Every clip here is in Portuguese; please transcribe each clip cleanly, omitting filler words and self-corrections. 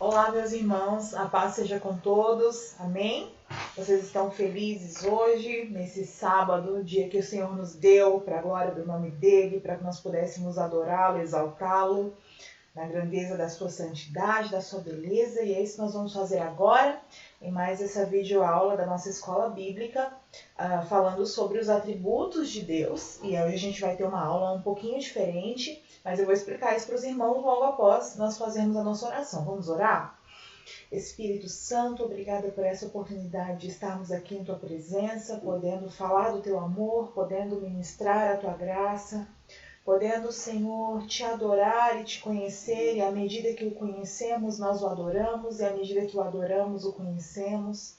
Olá, meus irmãos, a paz seja com todos, amém? Vocês estão felizes hoje, nesse sábado, dia que o Senhor nos deu, para a glória do nome dEle, para que nós pudéssemos adorá-lo, exaltá-lo, na grandeza da sua santidade, da sua beleza, e é isso que nós vamos fazer agora, em mais essa videoaula da nossa escola bíblica, falando sobre os atributos de Deus, e hoje a gente vai ter uma aula um pouquinho diferente, mas eu vou explicar isso para os irmãos logo após nós fazermos a nossa oração. Vamos orar? Espírito Santo, obrigada por essa oportunidade de estarmos aqui em Tua presença, podendo falar do Teu amor, podendo ministrar a Tua graça, podendo, Senhor, Te adorar e Te conhecer, e à medida que o conhecemos, nós o adoramos, e à medida que o adoramos, o conhecemos,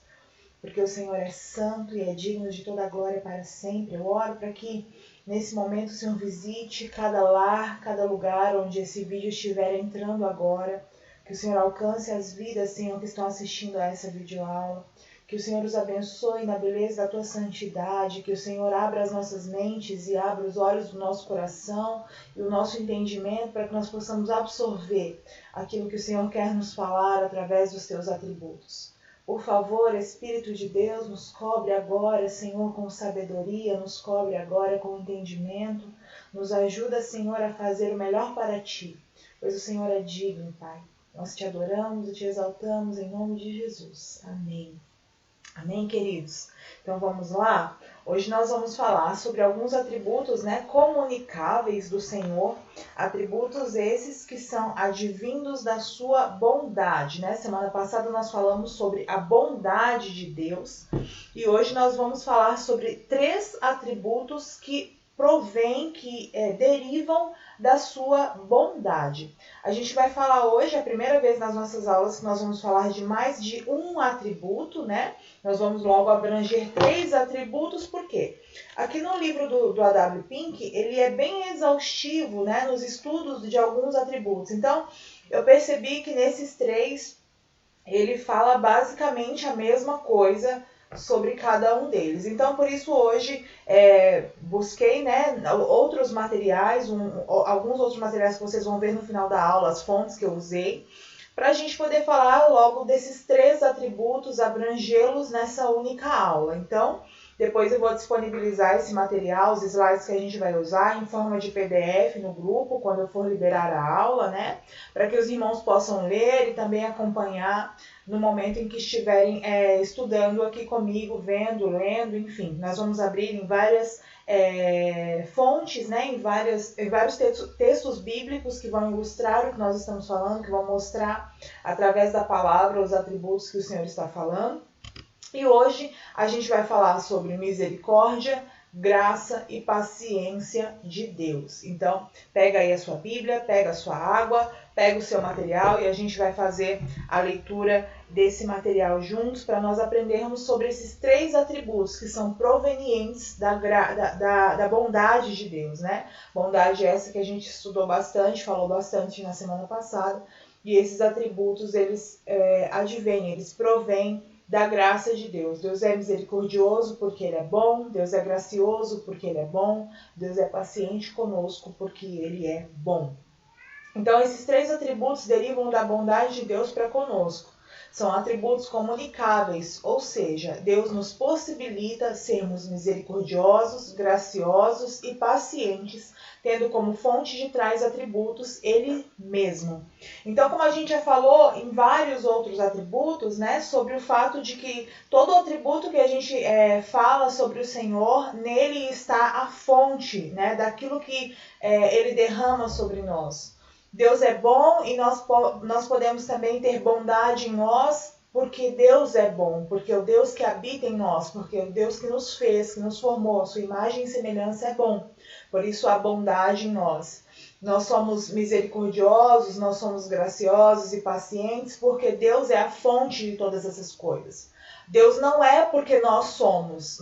porque o Senhor é santo e é digno de toda a glória para sempre. Eu oro para que nesse momento o Senhor visite cada lar, cada lugar onde esse vídeo estiver entrando agora, que o Senhor alcance as vidas, Senhor, que estão assistindo a essa videoaula, que o Senhor os abençoe na beleza da Tua santidade, que o Senhor abra as nossas mentes e abra os olhos do nosso coração e o nosso entendimento para que nós possamos absorver aquilo que o Senhor quer nos falar através dos Teus atributos. Por favor, Espírito de Deus, nos cobre agora, Senhor, com sabedoria, nos cobre agora com entendimento, nos ajuda, Senhor, a fazer o melhor para Ti, pois o Senhor é digno, Pai. Nós Te adoramos e Te exaltamos em nome de Jesus. Amém. Amém, queridos? Então vamos lá? Hoje nós vamos falar sobre alguns atributos, comunicáveis do Senhor, atributos esses que são advindos da sua bondade, Semana passada nós falamos sobre a bondade de Deus e hoje nós vamos falar sobre 3 atributos que provém, que derivam da sua bondade. A gente vai falar hoje, a primeira vez nas nossas aulas, que nós vamos falar de mais de um atributo, Nós vamos logo abranger 3 atributos, por quê? Aqui no livro do A.W. Pink, ele é bem exaustivo, nos estudos de alguns atributos. Então, eu percebi que nesses 3, ele fala basicamente a mesma coisa sobre cada um deles. Então, por isso hoje busquei outros materiais, alguns outros materiais que vocês vão ver no final da aula, as fontes que eu usei, para a gente poder falar logo desses 3 atributos, abrangê-los nessa única aula. Então, depois eu vou disponibilizar esse material, os slides que a gente vai usar em forma de PDF no grupo, quando eu for liberar a aula, para que os irmãos possam ler e também acompanhar no momento em que estiverem estudando aqui comigo, vendo, lendo, enfim. Nós vamos abrir em várias fontes, em vários textos bíblicos que vão ilustrar o que nós estamos falando, que vão mostrar através da palavra os atributos que o Senhor está falando. E hoje a gente vai falar sobre misericórdia, graça e paciência de Deus. Então, pega aí a sua Bíblia, pega a sua água, pega o seu material e a gente vai fazer a leitura desse material juntos para nós aprendermos sobre esses 3 atributos que são provenientes da bondade de Deus, Bondade essa que a gente estudou bastante, falou bastante na semana passada, e esses atributos, eles advêm, eles provêm da graça de Deus. Deus é misericordioso porque Ele é bom, Deus é gracioso porque Ele é bom, Deus é paciente conosco porque Ele é bom. Então, esses 3 atributos derivam da bondade de Deus para conosco. São atributos comunicáveis, ou seja, Deus nos possibilita sermos misericordiosos, graciosos e pacientes, tendo como fonte de tais atributos Ele mesmo. Então, como a gente já falou em vários outros atributos, sobre o fato de que todo atributo que a gente fala sobre o Senhor, nele está a fonte, daquilo que Ele derrama sobre nós. Deus é bom e nós podemos também ter bondade em nós, porque Deus é bom, porque o Deus que habita em nós, porque o Deus que nos fez, que nos formou, a sua imagem e semelhança é bom. Por isso há bondade em nós. Nós somos misericordiosos, nós somos graciosos e pacientes, porque Deus é a fonte de todas essas coisas. Deus não é porque nós somos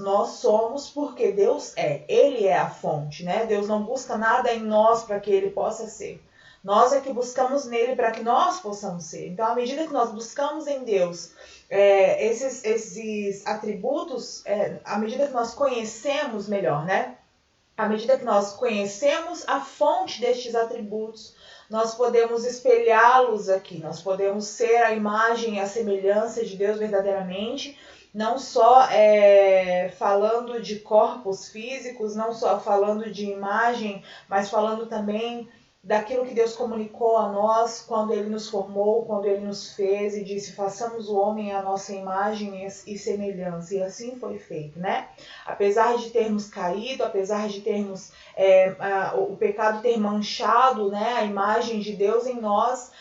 porque Deus é. Ele é a fonte, Deus não busca nada em nós para que Ele possa ser. Nós é que buscamos nele para que nós possamos ser. Então, à medida que nós buscamos em Deus esses atributos, à medida que nós conhecemos melhor, à medida que nós conhecemos a fonte destes atributos, nós podemos espelhá-los aqui, nós podemos ser a imagem e a semelhança de Deus verdadeiramente, não só falando de corpos físicos, não só falando de imagem, mas falando também daquilo que Deus comunicou a nós quando Ele nos formou, quando Ele nos fez e disse, façamos o homem à nossa imagem e semelhança. E assim foi feito, né? Apesar de termos caído, apesar de termos o pecado ter manchado, né, a imagem de Deus em nós,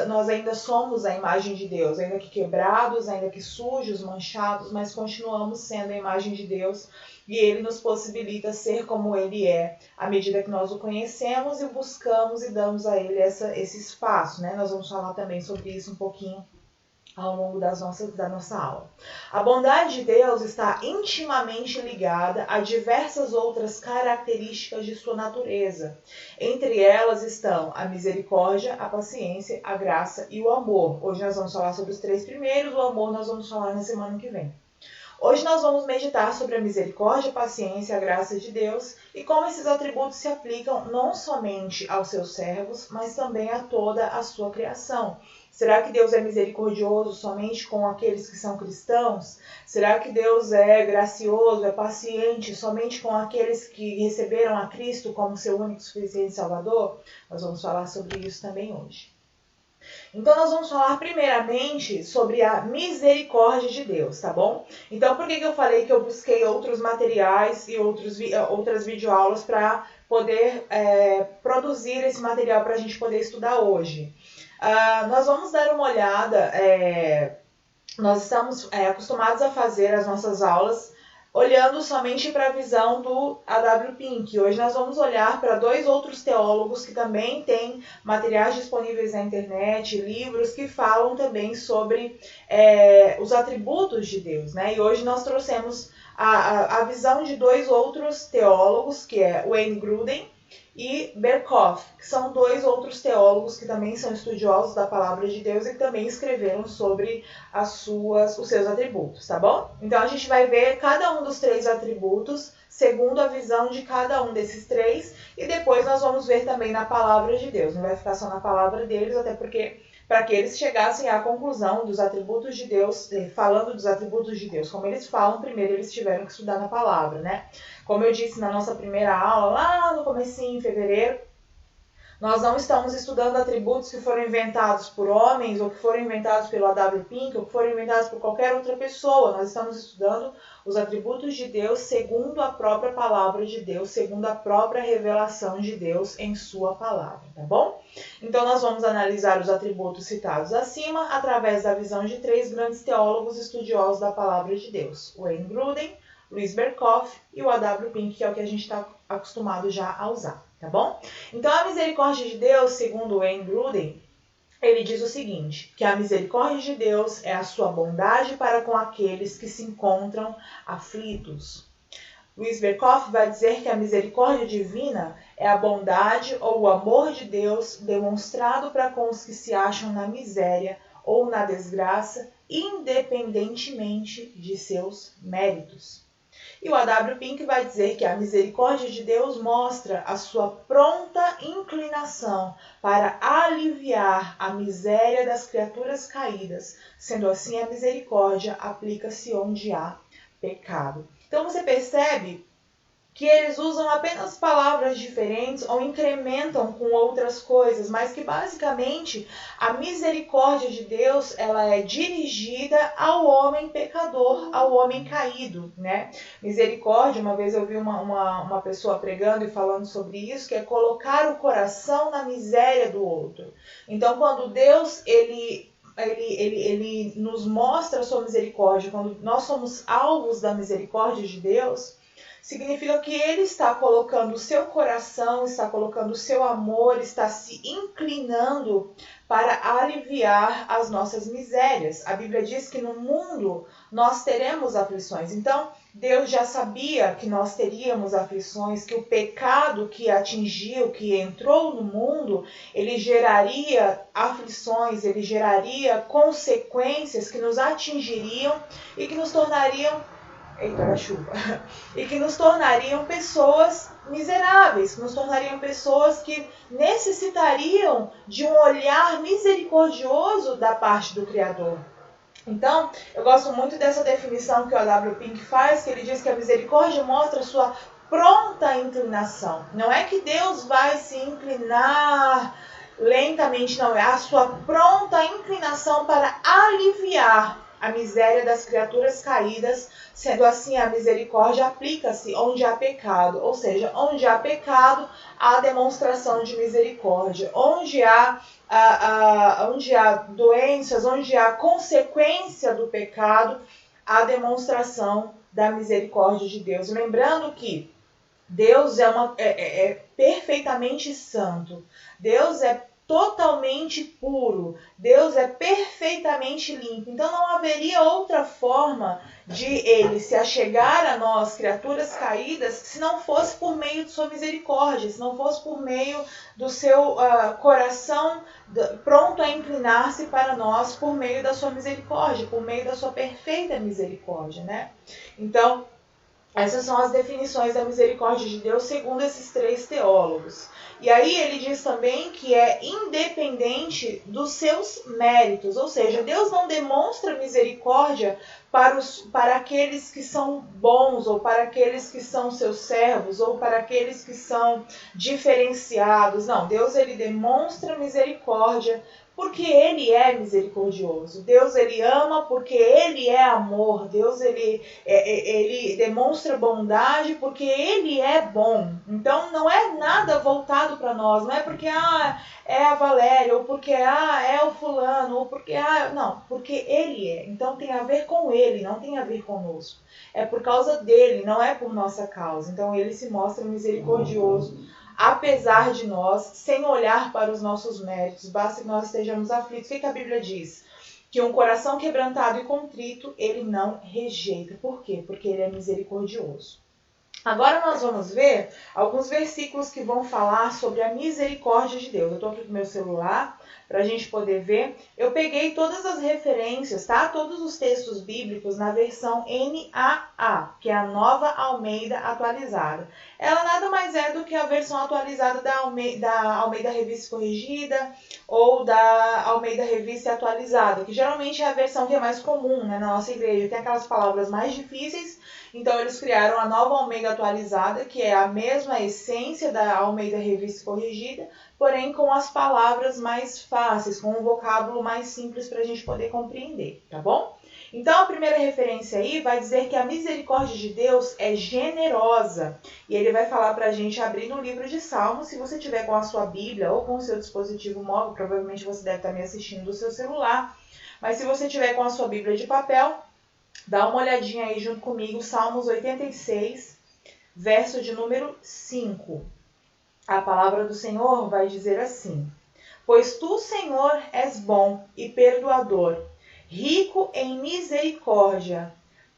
nós ainda somos a imagem de Deus, ainda que quebrados, ainda que sujos, manchados, mas continuamos sendo a imagem de Deus. E Ele nos possibilita ser como Ele é, à medida que nós o conhecemos e o buscamos e damos a Ele esse espaço, né? Nós vamos falar também sobre isso um pouquinho ao longo da nossa aula. A bondade de Deus está intimamente ligada a diversas outras características de sua natureza. Entre elas estão a misericórdia, a paciência, a graça e o amor. Hoje nós vamos falar sobre os 3 primeiros, o amor nós vamos falar na semana que vem. Hoje nós vamos meditar sobre a misericórdia, a paciência e a graça de Deus e como esses atributos se aplicam não somente aos seus servos, mas também a toda a sua criação. Será que Deus é misericordioso somente com aqueles que são cristãos? Será que Deus é gracioso, é paciente somente com aqueles que receberam a Cristo como seu único e suficiente Salvador? Nós vamos falar sobre isso também hoje. Então, nós vamos falar primeiramente sobre a misericórdia de Deus, tá bom? Então, por que eu falei que eu busquei outros materiais e outras videoaulas para poder produzir esse material para a gente poder estudar hoje? Nós vamos dar uma olhada, nós estamos acostumados a fazer as nossas aulas olhando somente para a visão do A.W. Pink. Hoje nós vamos olhar para 2 outros teólogos que também têm materiais disponíveis na internet, livros que falam também sobre os atributos de Deus, né? E hoje nós trouxemos a visão de 2 outros teólogos, que é Wayne Grudem e Berkhof, que são 2 outros teólogos que também são estudiosos da palavra de Deus e que também escreveram sobre os seus atributos, tá bom? Então a gente vai ver cada um dos 3 atributos segundo a visão de cada um desses 3 e depois nós vamos ver também na palavra de Deus. Não vai ficar só na palavra deles, até porque para que eles chegassem à conclusão dos atributos de Deus, falando dos atributos de Deus, como eles falam, primeiro eles tiveram que estudar na palavra, né? Como eu disse na nossa primeira aula, lá no comecinho, em fevereiro, nós não estamos estudando atributos que foram inventados por homens, ou que foram inventados pelo A.W. Pink, ou que foram inventados por qualquer outra pessoa. Nós estamos estudando os atributos de Deus segundo a própria palavra de Deus, segundo a própria revelação de Deus em sua palavra, tá bom? Então nós vamos analisar os atributos citados acima através da visão de 3 grandes teólogos estudiosos da palavra de Deus, Wayne Grudem, Louis Berkhof e o A.W. Pink, que é o que a gente está acostumado já a usar, tá bom? Então, a misericórdia de Deus, segundo Wayne Grudem, ele diz o seguinte, que a misericórdia de Deus é a sua bondade para com aqueles que se encontram aflitos. Louis Berkhof vai dizer que a misericórdia divina é a bondade ou o amor de Deus demonstrado para com os que se acham na miséria ou na desgraça, independentemente de seus méritos. E o A.W. Pink vai dizer que a misericórdia de Deus mostra a sua pronta inclinação para aliviar a miséria das criaturas caídas. Sendo assim, a misericórdia aplica-se onde há pecado. Então você percebe que eles usam apenas palavras diferentes ou incrementam com outras coisas, mas que basicamente a misericórdia de Deus ela é dirigida ao homem pecador, ao homem caído, né? Misericórdia, uma vez eu vi uma pessoa pregando e falando sobre isso, que é colocar o coração na miséria do outro. Então, quando Deus ele nos mostra a sua misericórdia, quando nós somos alvos da misericórdia de Deus, significa que ele está colocando o seu coração, está colocando o seu amor, está se inclinando para aliviar as nossas misérias. A Bíblia diz que no mundo nós teremos aflições. Então, Deus já sabia que nós teríamos aflições, que o pecado que atingiu, que entrou no mundo, ele geraria aflições, ele geraria consequências que nos atingiriam e que nos tornariam eita, a chuva, e que nos tornariam pessoas miseráveis, que nos tornariam pessoas que necessitariam de um olhar misericordioso da parte do Criador. Então, eu gosto muito dessa definição que o A.W. Pink faz, que ele diz que a misericórdia mostra a sua pronta inclinação. Não é que Deus vai se inclinar lentamente, não. É a sua pronta inclinação para aliviar a miséria das criaturas caídas. Sendo assim, a misericórdia aplica-se onde há pecado. Ou seja, onde há pecado, há demonstração de misericórdia. Onde há doenças, onde há consequência do pecado, há demonstração da misericórdia de Deus. Lembrando que Deus é perfeitamente santo, Deus é totalmente puro, Deus é perfeitamente limpo. Então não haveria outra forma de ele se achegar a nós, criaturas caídas, se não fosse por meio de sua misericórdia, se não fosse por meio do seu coração pronto a inclinar-se para nós por meio da sua misericórdia, por meio da sua perfeita misericórdia, né? Então, essas são as definições da misericórdia de Deus segundo esses três teólogos. E aí ele diz também que é independente dos seus méritos, ou seja, Deus não demonstra misericórdia para aqueles que são bons, ou para aqueles que são seus servos, ou para aqueles que são diferenciados. Não, Deus ele demonstra misericórdia porque ele é misericordioso. Deus ele ama porque ele é amor. Deus ele demonstra bondade porque ele é bom. Então não é nada voltado para nós. Não é porque é a Valéria, ou porque é o fulano, ou porque não, porque ele é. Então tem a ver com ele, não tem a ver conosco. É por causa dele, não é por nossa causa. Então ele se mostra misericordioso, apesar de nós, sem olhar para os nossos méritos. Basta que nós estejamos aflitos. O que a Bíblia diz? Que um coração quebrantado e contrito, ele não rejeita. Por quê? Porque ele é misericordioso. Agora nós vamos ver alguns versículos que vão falar sobre a misericórdia de Deus. Eu estou aqui com o meu celular para a gente poder ver. Eu peguei todas as referências, tá? Todos os textos bíblicos na versão NAA, que é a Nova Almeida Atualizada. Ela nada mais é do que a versão atualizada da Almeida Revista Corrigida ou da Almeida Revista Atualizada, que geralmente é a versão que é mais comum, né, na nossa igreja. Tem aquelas palavras mais difíceis. Então, eles criaram a Nova Almeida Atualizada, que é a mesma essência da Almeida Revista Corrigida, porém com as palavras mais fáceis, com um vocábulo mais simples para a gente poder compreender, tá bom? Então, a primeira referência aí vai dizer que a misericórdia de Deus é generosa. E ele vai falar para a gente abrir no livro de Salmos. Se você tiver com a sua Bíblia ou com o seu dispositivo móvel, provavelmente você deve estar me assistindo do seu celular. Mas se você tiver com a sua Bíblia de papel, dá uma olhadinha aí junto comigo, Salmos 86, verso de número 5. A palavra do Senhor vai dizer assim: Pois tu, Senhor, és bom e perdoador, rico em misericórdia,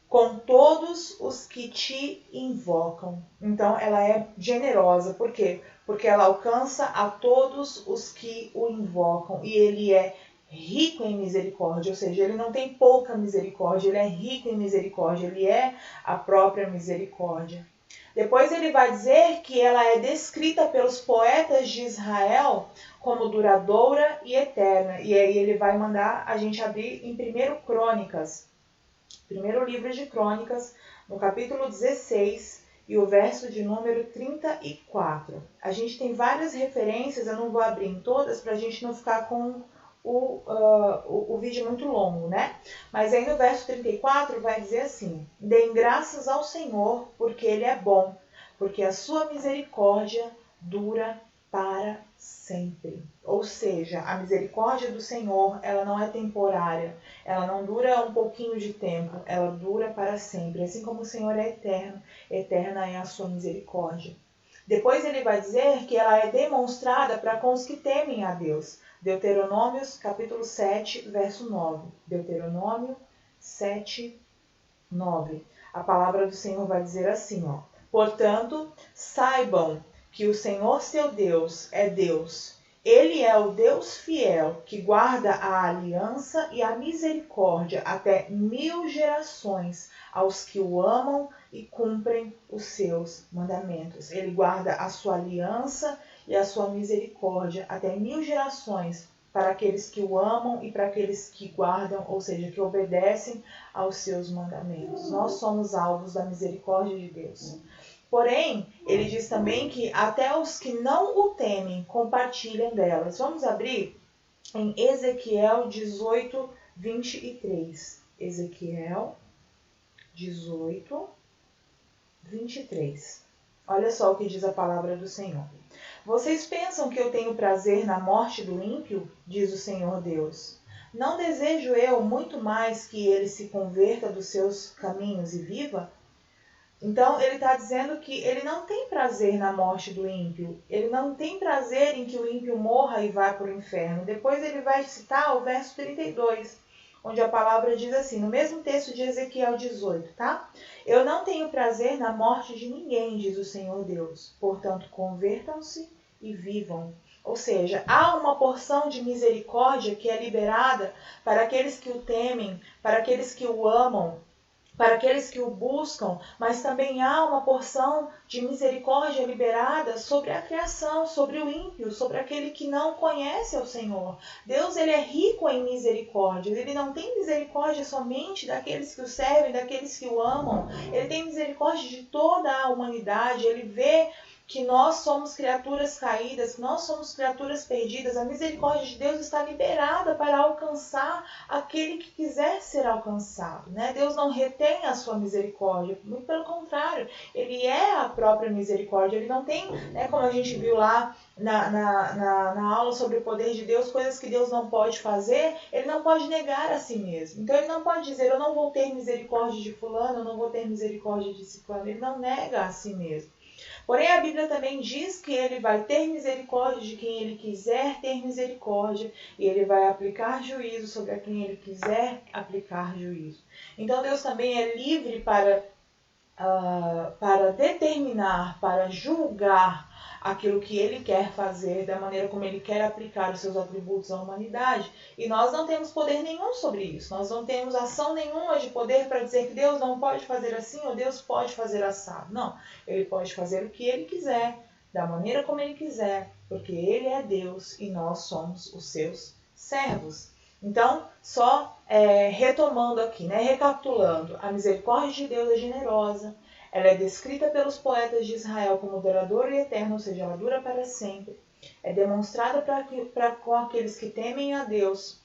com todos os que te invocam. Então, ela é generosa. Por quê? Porque ela alcança a todos os que o invocam. E ele é rico em misericórdia, ou seja, ele não tem pouca misericórdia, ele é rico em misericórdia, ele é a própria misericórdia. Depois ele vai dizer que ela é descrita pelos poetas de Israel como duradoura e eterna. E aí ele vai mandar a gente abrir em 1 Crônicas, primeiro livro de Crônicas, no capítulo 16 e o verso de número 34. A gente tem várias referências, eu não vou abrir em todas para a gente não ficar com o vídeo muito longo, né? Mas aí no verso 34 vai dizer assim: Deem graças ao Senhor, porque Ele é bom, porque a sua misericórdia dura para sempre. Ou seja, a misericórdia do Senhor, ela não é temporária, ela não dura um pouquinho de tempo, ela dura para sempre. Assim como o Senhor é eterno, eterna é a sua misericórdia. Depois ele vai dizer que ela é demonstrada para com os que temem a Deus. Deuteronômios, capítulo 7, verso 9. Deuteronômio 7, 9. A palavra do Senhor vai dizer assim, Portanto, saibam que o Senhor seu Deus é Deus, Ele é o Deus fiel, que guarda a aliança e a misericórdia até 1000 gerações aos que o amam e cumprem os seus mandamentos. Ele guarda a sua aliança e a sua misericórdia até 1000 gerações para aqueles que o amam e para aqueles que guardam, ou seja, que obedecem aos seus mandamentos. Nós somos alvos da misericórdia de Deus. Porém, ele diz também que até os que não o temem compartilham delas. Vamos abrir em Ezequiel 18, 23. Ezequiel 18, 23. Olha só o que diz a palavra do Senhor. Vocês pensam que eu tenho prazer na morte do ímpio? Diz o Senhor Deus. Não desejo eu muito mais que ele se converta dos seus caminhos e viva? Então, ele está dizendo que ele não tem prazer na morte do ímpio. Ele não tem prazer em que o ímpio morra e vá para o inferno. Depois ele vai citar o verso 32, onde a palavra diz assim, no mesmo texto de Ezequiel 18, tá? Eu não tenho prazer na morte de ninguém, diz o Senhor Deus. Portanto, convertam-se e vivam. Ou seja, há uma porção de misericórdia que é liberada para aqueles que o temem, para aqueles que o amam, para aqueles que o buscam, mas também há uma porção de misericórdia liberada sobre a criação, sobre o ímpio, sobre aquele que não conhece o Senhor. Deus, ele é rico em misericórdia. Ele não tem misericórdia somente daqueles que o servem, daqueles que o amam. Ele tem misericórdia de toda a humanidade. Ele vê que nós somos criaturas caídas, que nós somos criaturas perdidas. A misericórdia de Deus está liberada para alcançar aquele que quiser ser alcançado, né? Deus não retém a sua misericórdia, muito pelo contrário, ele é a própria misericórdia. Ele não tem, né, como a gente viu lá na aula sobre o poder de Deus, coisas que Deus não pode fazer, ele não pode negar a si mesmo. Então ele não pode dizer, eu não vou ter misericórdia de fulano, eu não vou ter misericórdia de ciclano. Ele não nega a si mesmo. Porém, a Bíblia também diz que ele vai ter misericórdia de quem ele quiser ter misericórdia e ele vai aplicar juízo sobre quem ele quiser aplicar juízo. Então, Deus também é livre para determinar, para julgar aquilo que ele quer fazer, da maneira como ele quer aplicar os seus atributos à humanidade. E nós não temos poder nenhum sobre isso. Nós não temos ação nenhuma de poder para dizer que Deus não pode fazer assim ou Deus pode fazer assado. Não, ele pode fazer o que ele quiser, da maneira como ele quiser, porque ele é Deus e nós somos os seus servos. Então, só retomando aqui, né, recapitulando, a misericórdia de Deus é generosa, ela é descrita pelos poetas de Israel como duradoura e eterna, ou seja, ela dura para sempre. É demonstrada com aqueles que temem a Deus.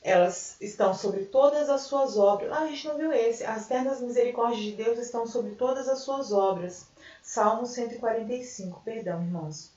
Elas estão sobre todas as suas obras. A gente não viu esse. As ternas misericórdias de Deus estão sobre todas as suas obras. Salmo 145, perdão, irmãos.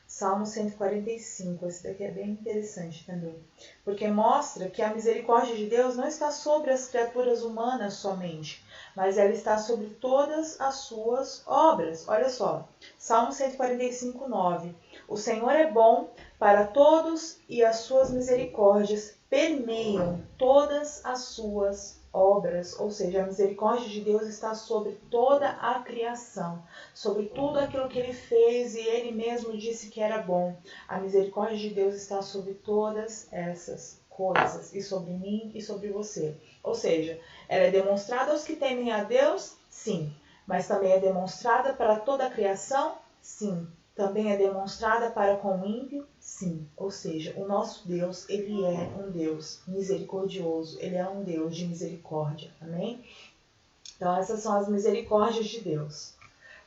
Salmo 145, esse daqui é bem interessante também, porque mostra que a misericórdia de Deus não está sobre as criaturas humanas somente, mas ela está sobre todas as suas obras. Olha só, Salmo 145, 9. O Senhor é bom para todos e as suas misericórdias permeiam todas as suas obras, ou seja, a misericórdia de Deus está sobre toda a criação, sobre tudo aquilo que ele fez e ele mesmo disse que era bom. A misericórdia de Deus está sobre todas essas coisas, e sobre mim e sobre você. Ou seja, ela é demonstrada aos que temem a Deus, sim, mas também é demonstrada para toda a criação, sim. Também é demonstrada para com o ímpio, sim. Ou seja, o nosso Deus, ele é um Deus misericordioso, ele é um Deus de misericórdia, amém? Então, essas são as misericórdias de Deus.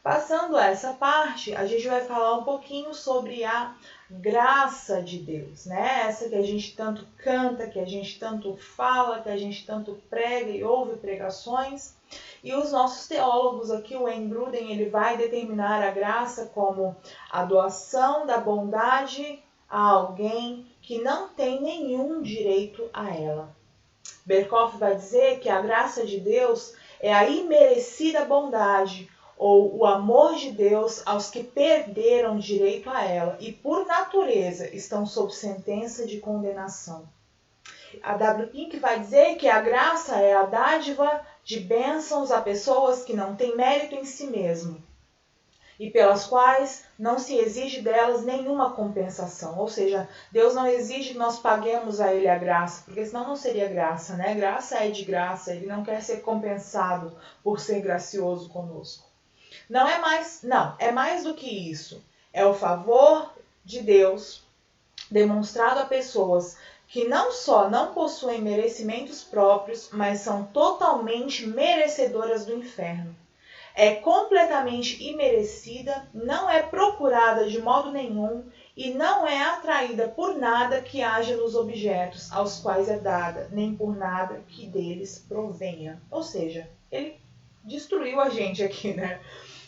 Passando a essa parte, a gente vai falar um pouquinho sobre a graça de Deus, né? Essa que a gente tanto canta, que a gente tanto fala, que a gente tanto prega e ouve pregações. E os nossos teólogos aqui, o Wayne Grudem, ele vai determinar a graça como a doação da bondade a alguém que não tem nenhum direito a ela. Berkhoff vai dizer que a graça de Deus é a imerecida bondade ou o amor de Deus aos que perderam direito a ela e, por natureza, estão sob sentença de condenação. A W. Pink vai dizer que a graça é a dádiva de bênçãos a pessoas que não têm mérito em si mesmo, e pelas quais não se exige delas nenhuma compensação. Ou seja, Deus não exige que nós paguemos a Ele a graça, porque senão não seria graça, né? Graça é de graça, Ele não quer ser compensado por ser gracioso conosco. É mais do que isso. É o favor de Deus demonstrado a pessoas que não só não possuem merecimentos próprios, mas são totalmente merecedoras do inferno. É completamente imerecida, não é procurada de modo nenhum e não é atraída por nada que haja nos objetos aos quais é dada, nem por nada que deles provenha. Ou seja, ele destruiu a gente aqui, né?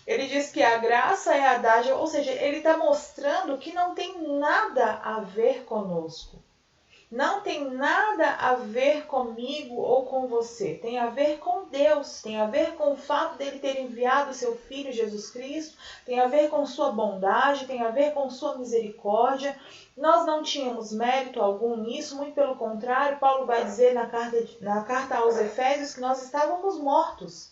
Ele diz que a graça é a dádiva, ou seja, ele está mostrando que não tem nada a ver conosco. Não tem nada a ver comigo ou com você. Tem a ver com Deus. Tem a ver com o fato dele ter enviado o seu Filho Jesus Cristo. Tem a ver com sua bondade. Tem a ver com sua misericórdia. Nós não tínhamos mérito algum nisso. Muito pelo contrário, Paulo vai dizer na carta aos Efésios que nós estávamos mortos.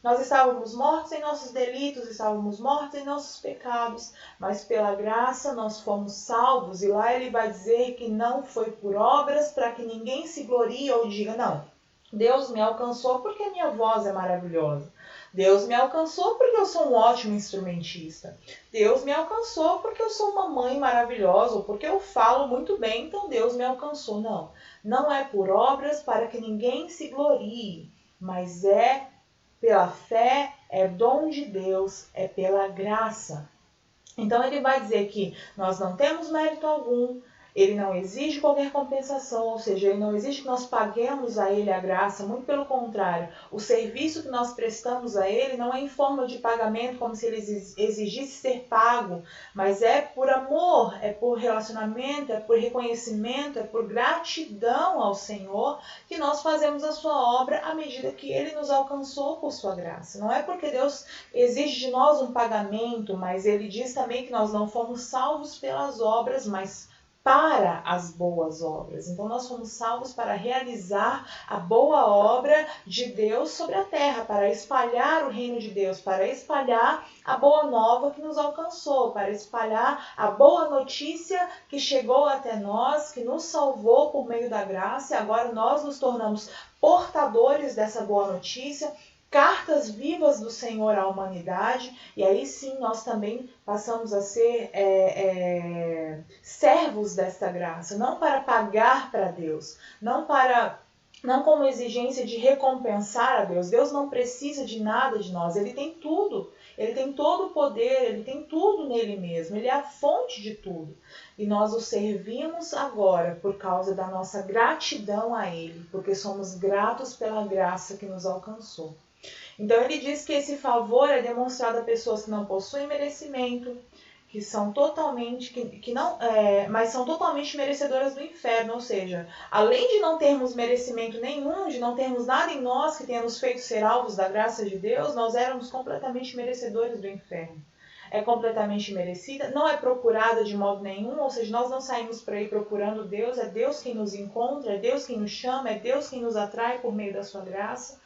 Nós estávamos mortos em nossos delitos, estávamos mortos em nossos pecados, mas pela graça nós fomos salvos. E lá ele vai dizer que não foi por obras para que ninguém se glorie ou diga, não, Deus me alcançou porque minha voz é maravilhosa. Deus me alcançou porque eu sou um ótimo instrumentista. Deus me alcançou porque eu sou uma mãe maravilhosa ou porque eu falo muito bem, então Deus me alcançou. Não, não é por obras para que ninguém se glorie, mas é pela fé, é dom de Deus, é pela graça. Então ele vai dizer que nós não temos mérito algum, ele não exige qualquer compensação, ou seja, ele não exige que nós paguemos a ele a graça, muito pelo contrário. O serviço que nós prestamos a ele não é em forma de pagamento, como se ele exigisse ser pago, mas é por amor, é por relacionamento, é por reconhecimento, é por gratidão ao Senhor que nós fazemos a sua obra à medida que ele nos alcançou por sua graça. Não é porque Deus exige de nós um pagamento, mas ele diz também que nós não fomos salvos pelas obras, mas para as boas obras. Então nós fomos salvos para realizar a boa obra de Deus sobre a terra, para espalhar o reino de Deus, para espalhar a boa nova que nos alcançou, para espalhar a boa notícia que chegou até nós, que nos salvou por meio da graça, e agora nós nos tornamos portadores dessa boa notícia, cartas vivas do Senhor à humanidade, e aí sim nós também passamos a ser servos desta graça, não para pagar para Deus, não como exigência de recompensar a Deus. Deus não precisa de nada de nós, Ele tem tudo, Ele tem todo o poder, Ele tem tudo nele mesmo, Ele é a fonte de tudo. E nós o servimos agora por causa da nossa gratidão a Ele, porque somos gratos pela graça que nos alcançou. Então ele diz que esse favor é demonstrado a pessoas que não possuem merecimento, que são totalmente, mas são totalmente merecedoras do inferno, ou seja, além de não termos merecimento nenhum, de não termos nada em nós que tenha nos feito ser alvos da graça de Deus, nós éramos completamente merecedores do inferno. É completamente merecida, não é procurada de modo nenhum, ou seja, nós não saímos por aí procurando Deus, é Deus quem nos encontra, é Deus quem nos chama, é Deus quem nos atrai por meio da sua graça.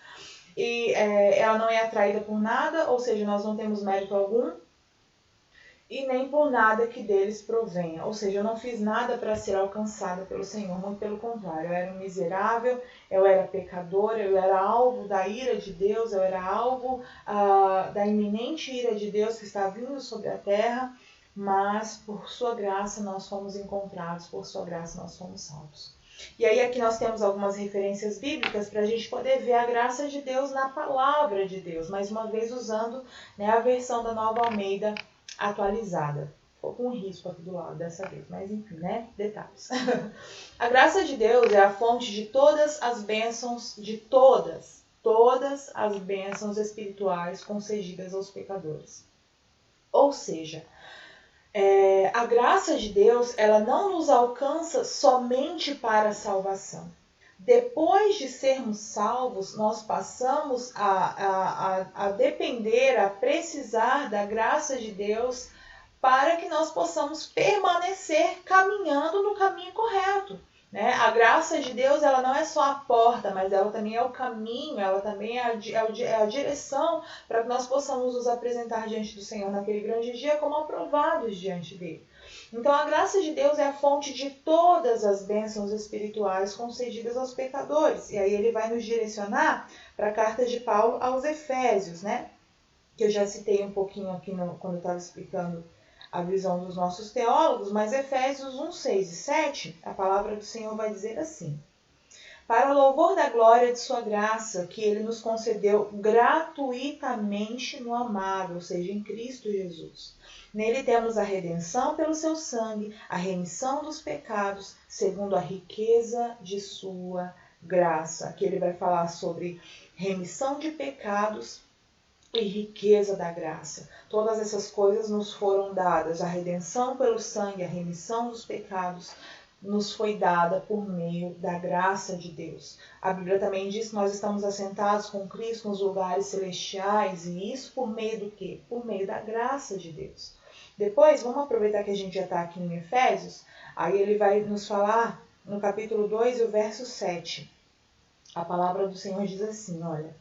E ela não é atraída por nada, ou seja, nós não temos mérito algum, e nem por nada que deles provenha. Ou seja, eu não fiz nada para ser alcançada pelo Senhor, muito pelo contrário. Eu era um miserável, eu era pecadora, eu era alvo da ira de Deus, eu era alvo da iminente ira de Deus que está vindo sobre a terra, mas por sua graça nós fomos encontrados, por sua graça nós fomos salvos. E aí aqui nós temos algumas referências bíblicas para a gente poder ver a graça de Deus na palavra de Deus, mais uma vez usando, né, a versão da Nova Almeida atualizada. Ficou com um risco aqui do lado dessa vez, mas enfim, né, detalhes. A graça de Deus é a fonte de todas as bênçãos, de todas as bênçãos espirituais concedidas aos pecadores. Ou seja, a graça de Deus, ela não nos alcança somente para a salvação. Depois de sermos salvos, nós passamos a depender, a precisar da graça de Deus para que nós possamos permanecer caminhando no caminho correto. né? A graça de Deus, ela não é só a porta, mas ela também é o caminho, ela também é a direção para que nós possamos nos apresentar diante do Senhor naquele grande dia como aprovados diante dele. Então a graça de Deus é a fonte de todas as bênçãos espirituais concedidas aos pecadores. E aí ele vai nos direcionar para a carta de Paulo aos Efésios, né? Que eu já citei um pouquinho aqui quando eu estava explicando a visão dos nossos teólogos, mas Efésios 1, 6 e 7, a palavra do Senhor vai dizer assim: para o louvor da glória de sua graça, que ele nos concedeu gratuitamente no amado, ou seja, em Cristo Jesus. Nele temos a redenção pelo seu sangue, a remissão dos pecados, segundo a riqueza de sua graça. Aqui ele vai falar sobre remissão de pecados e riqueza da graça. Todas essas coisas nos foram dadas. A redenção pelo sangue, a remissão dos pecados, nos foi dada por meio da graça de Deus. A Bíblia também diz que nós estamos assentados com Cristo nos lugares celestiais, e isso por meio do quê? Por meio da graça de Deus. Depois, vamos aproveitar que a gente já está aqui em Efésios, aí ele vai nos falar no capítulo 2 e o verso 7. A palavra do Senhor diz assim, olha: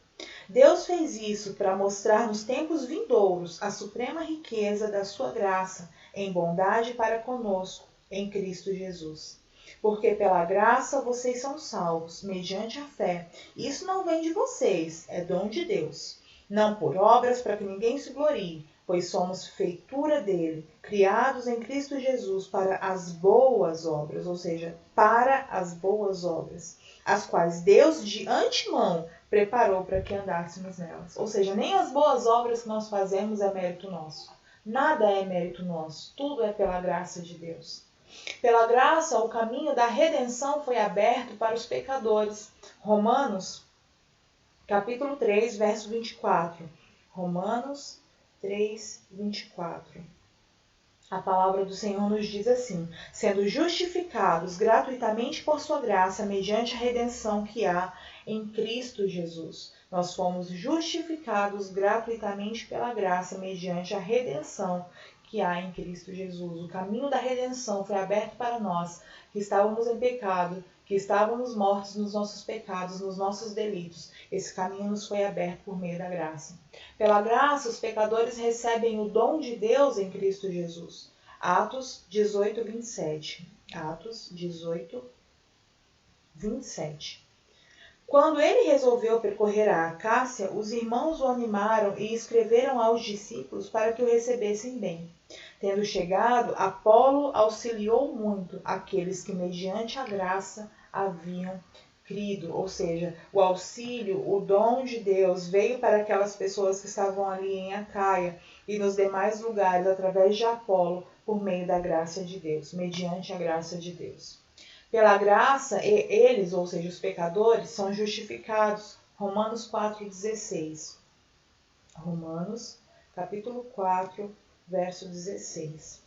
Deus fez isso para mostrar nos tempos vindouros a suprema riqueza da sua graça em bondade para conosco em Cristo Jesus. Porque pela graça vocês são salvos, mediante a fé. Isso não vem de vocês, é dom de Deus. Não por obras para que ninguém se glorie, pois somos feitura dele, criados em Cristo Jesus para as boas obras, ou seja, para as boas obras, as quais Deus de antemão preparou para que andássemos nelas. Ou seja, nem as boas obras que nós fazemos é mérito nosso. Nada é mérito nosso. Tudo é pela graça de Deus. Pela graça, o caminho da redenção foi aberto para os pecadores. Romanos, capítulo 3, verso 24. Romanos 3, 24. A palavra do Senhor nos diz assim: sendo justificados gratuitamente por sua graça, mediante a redenção que há em Cristo Jesus. Nós fomos justificados gratuitamente pela graça, mediante a redenção que há em Cristo Jesus. O caminho da redenção foi aberto para nós, que estávamos em pecado, que estávamos mortos nos nossos pecados, nos nossos delitos. Esse caminho nos foi aberto por meio da graça. Pela graça, os pecadores recebem o dom de Deus em Cristo Jesus. Atos 18, 27. Atos 18, 27. Quando ele resolveu percorrer a Acácia, os irmãos o animaram e escreveram aos discípulos para que o recebessem bem. Tendo chegado, Apolo auxiliou muito aqueles que, mediante a graça, haviam crido. Ou seja, o auxílio, o dom de Deus veio para aquelas pessoas que estavam ali em Acaia e nos demais lugares através de Apolo, por meio da graça de Deus, mediante a graça de Deus. Pela graça, eles, ou seja, os pecadores, são justificados. Romanos 4,16. Romanos, capítulo 4, verso 16.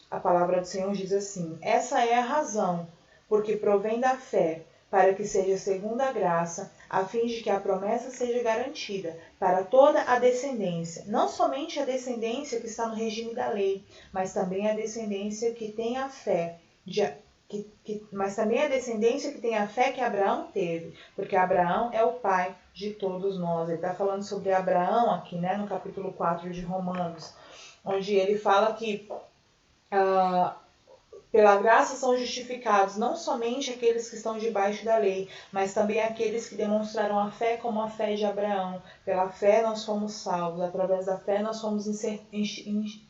A palavra do Senhor diz assim: essa é a razão, porque provém da fé, para que seja segundo a graça, a fim de que a promessa seja garantida para toda a descendência, não somente a descendência que está no regime da lei, mas também a descendência que tem a fé, mas também a descendência que tem a fé que Abraão teve, porque Abraão é o pai de todos nós. Ele está falando sobre Abraão aqui, né, no capítulo 4 de Romanos, onde ele fala que pela graça são justificados não somente aqueles que estão debaixo da lei, mas também aqueles que demonstraram a fé como a fé de Abraão. Pela fé nós fomos salvos, através da fé nós fomos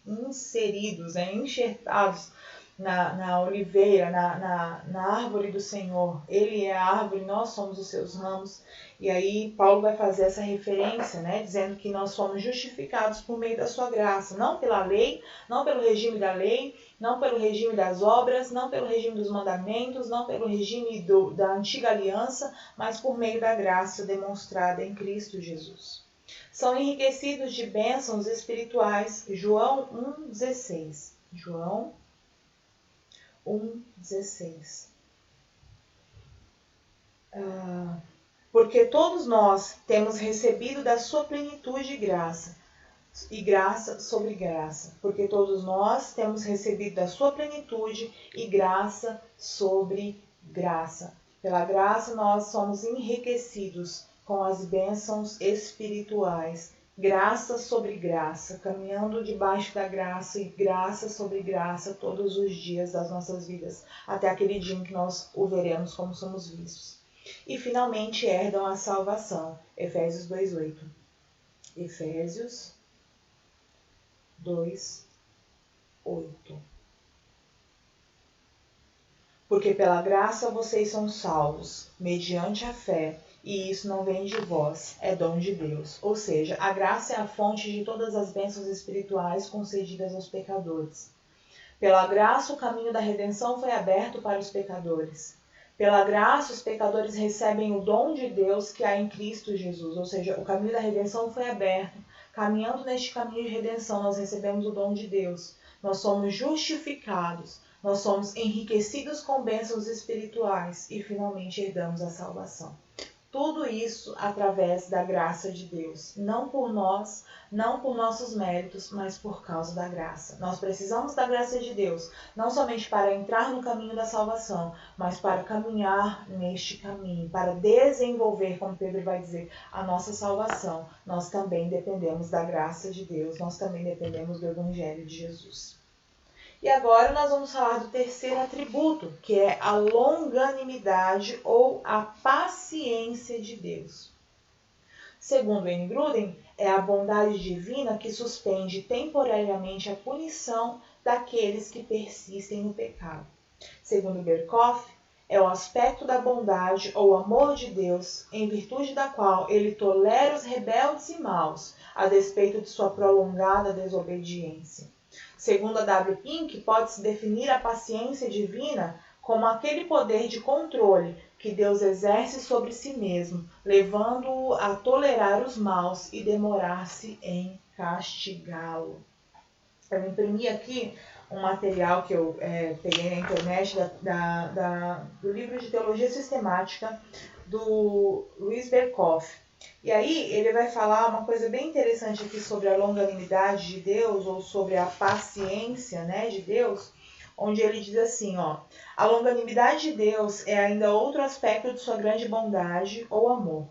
inseridos, enxertados na oliveira, na árvore do Senhor. Ele é a árvore, nós somos os seus ramos. E aí Paulo vai fazer essa referência, né, dizendo que nós fomos justificados por meio da sua graça, não pela lei, não pelo regime da lei, não pelo regime das obras, não pelo regime dos mandamentos, não pelo regime da antiga aliança, mas por meio da graça demonstrada em Cristo Jesus. São enriquecidos de bênçãos espirituais. João 1,16. João 1,16. Porque todos nós temos recebido da sua plenitude de graça e graça sobre graça, porque todos nós temos recebido da sua plenitude e graça sobre graça. Pela graça nós somos enriquecidos com as bênçãos espirituais, graça sobre graça, caminhando debaixo da graça e graça sobre graça todos os dias das nossas vidas, até aquele dia em que nós o veremos como somos vistos. E finalmente herdam a salvação. Efésios 2:8. Efésios 2:8. Porque pela graça vocês são salvos, mediante a fé, e isso não vem de vós, é dom de Deus. Ou seja, a graça é a fonte de todas as bênçãos espirituais concedidas aos pecadores. Pela graça o caminho da redenção foi aberto para os pecadores. Pela graça os pecadores recebem o dom de Deus que há em Cristo Jesus. Ou seja, o caminho da redenção foi aberto. Caminhando neste caminho de redenção, nós recebemos o dom de Deus. Nós somos justificados. Nós somos enriquecidos com bênçãos espirituais e finalmente herdamos a salvação. Tudo isso através da graça de Deus. Não por nós, não por nossos méritos, mas por causa da graça. Nós precisamos da graça de Deus, não somente para entrar no caminho da salvação, mas para caminhar neste caminho, para desenvolver, como Pedro vai dizer, a nossa salvação. Nós também dependemos da graça de Deus, nós também dependemos do Evangelho de Jesus. E agora nós vamos falar do terceiro atributo, que é a longanimidade ou a paciência de Deus. Segundo Wayne Grudem, é a bondade divina que suspende temporariamente a punição daqueles que persistem no pecado. Segundo Berkhof, é o aspecto da bondade ou amor de Deus, em virtude da qual ele tolera os rebeldes e maus, a despeito de sua prolongada desobediência. Segundo a W. Pink, pode-se definir a paciência divina como aquele poder de controle que Deus exerce sobre si mesmo, levando-o a tolerar os maus e demorar-se em castigá-lo. Eu imprimi aqui um material que eu peguei na internet do livro de Teologia Sistemática do Louis Berkhof. E aí ele vai falar uma coisa bem interessante aqui sobre a longanimidade de Deus, ou sobre a paciência, né, de Deus, onde ele diz assim, a longanimidade de Deus é ainda outro aspecto de sua grande bondade ou amor.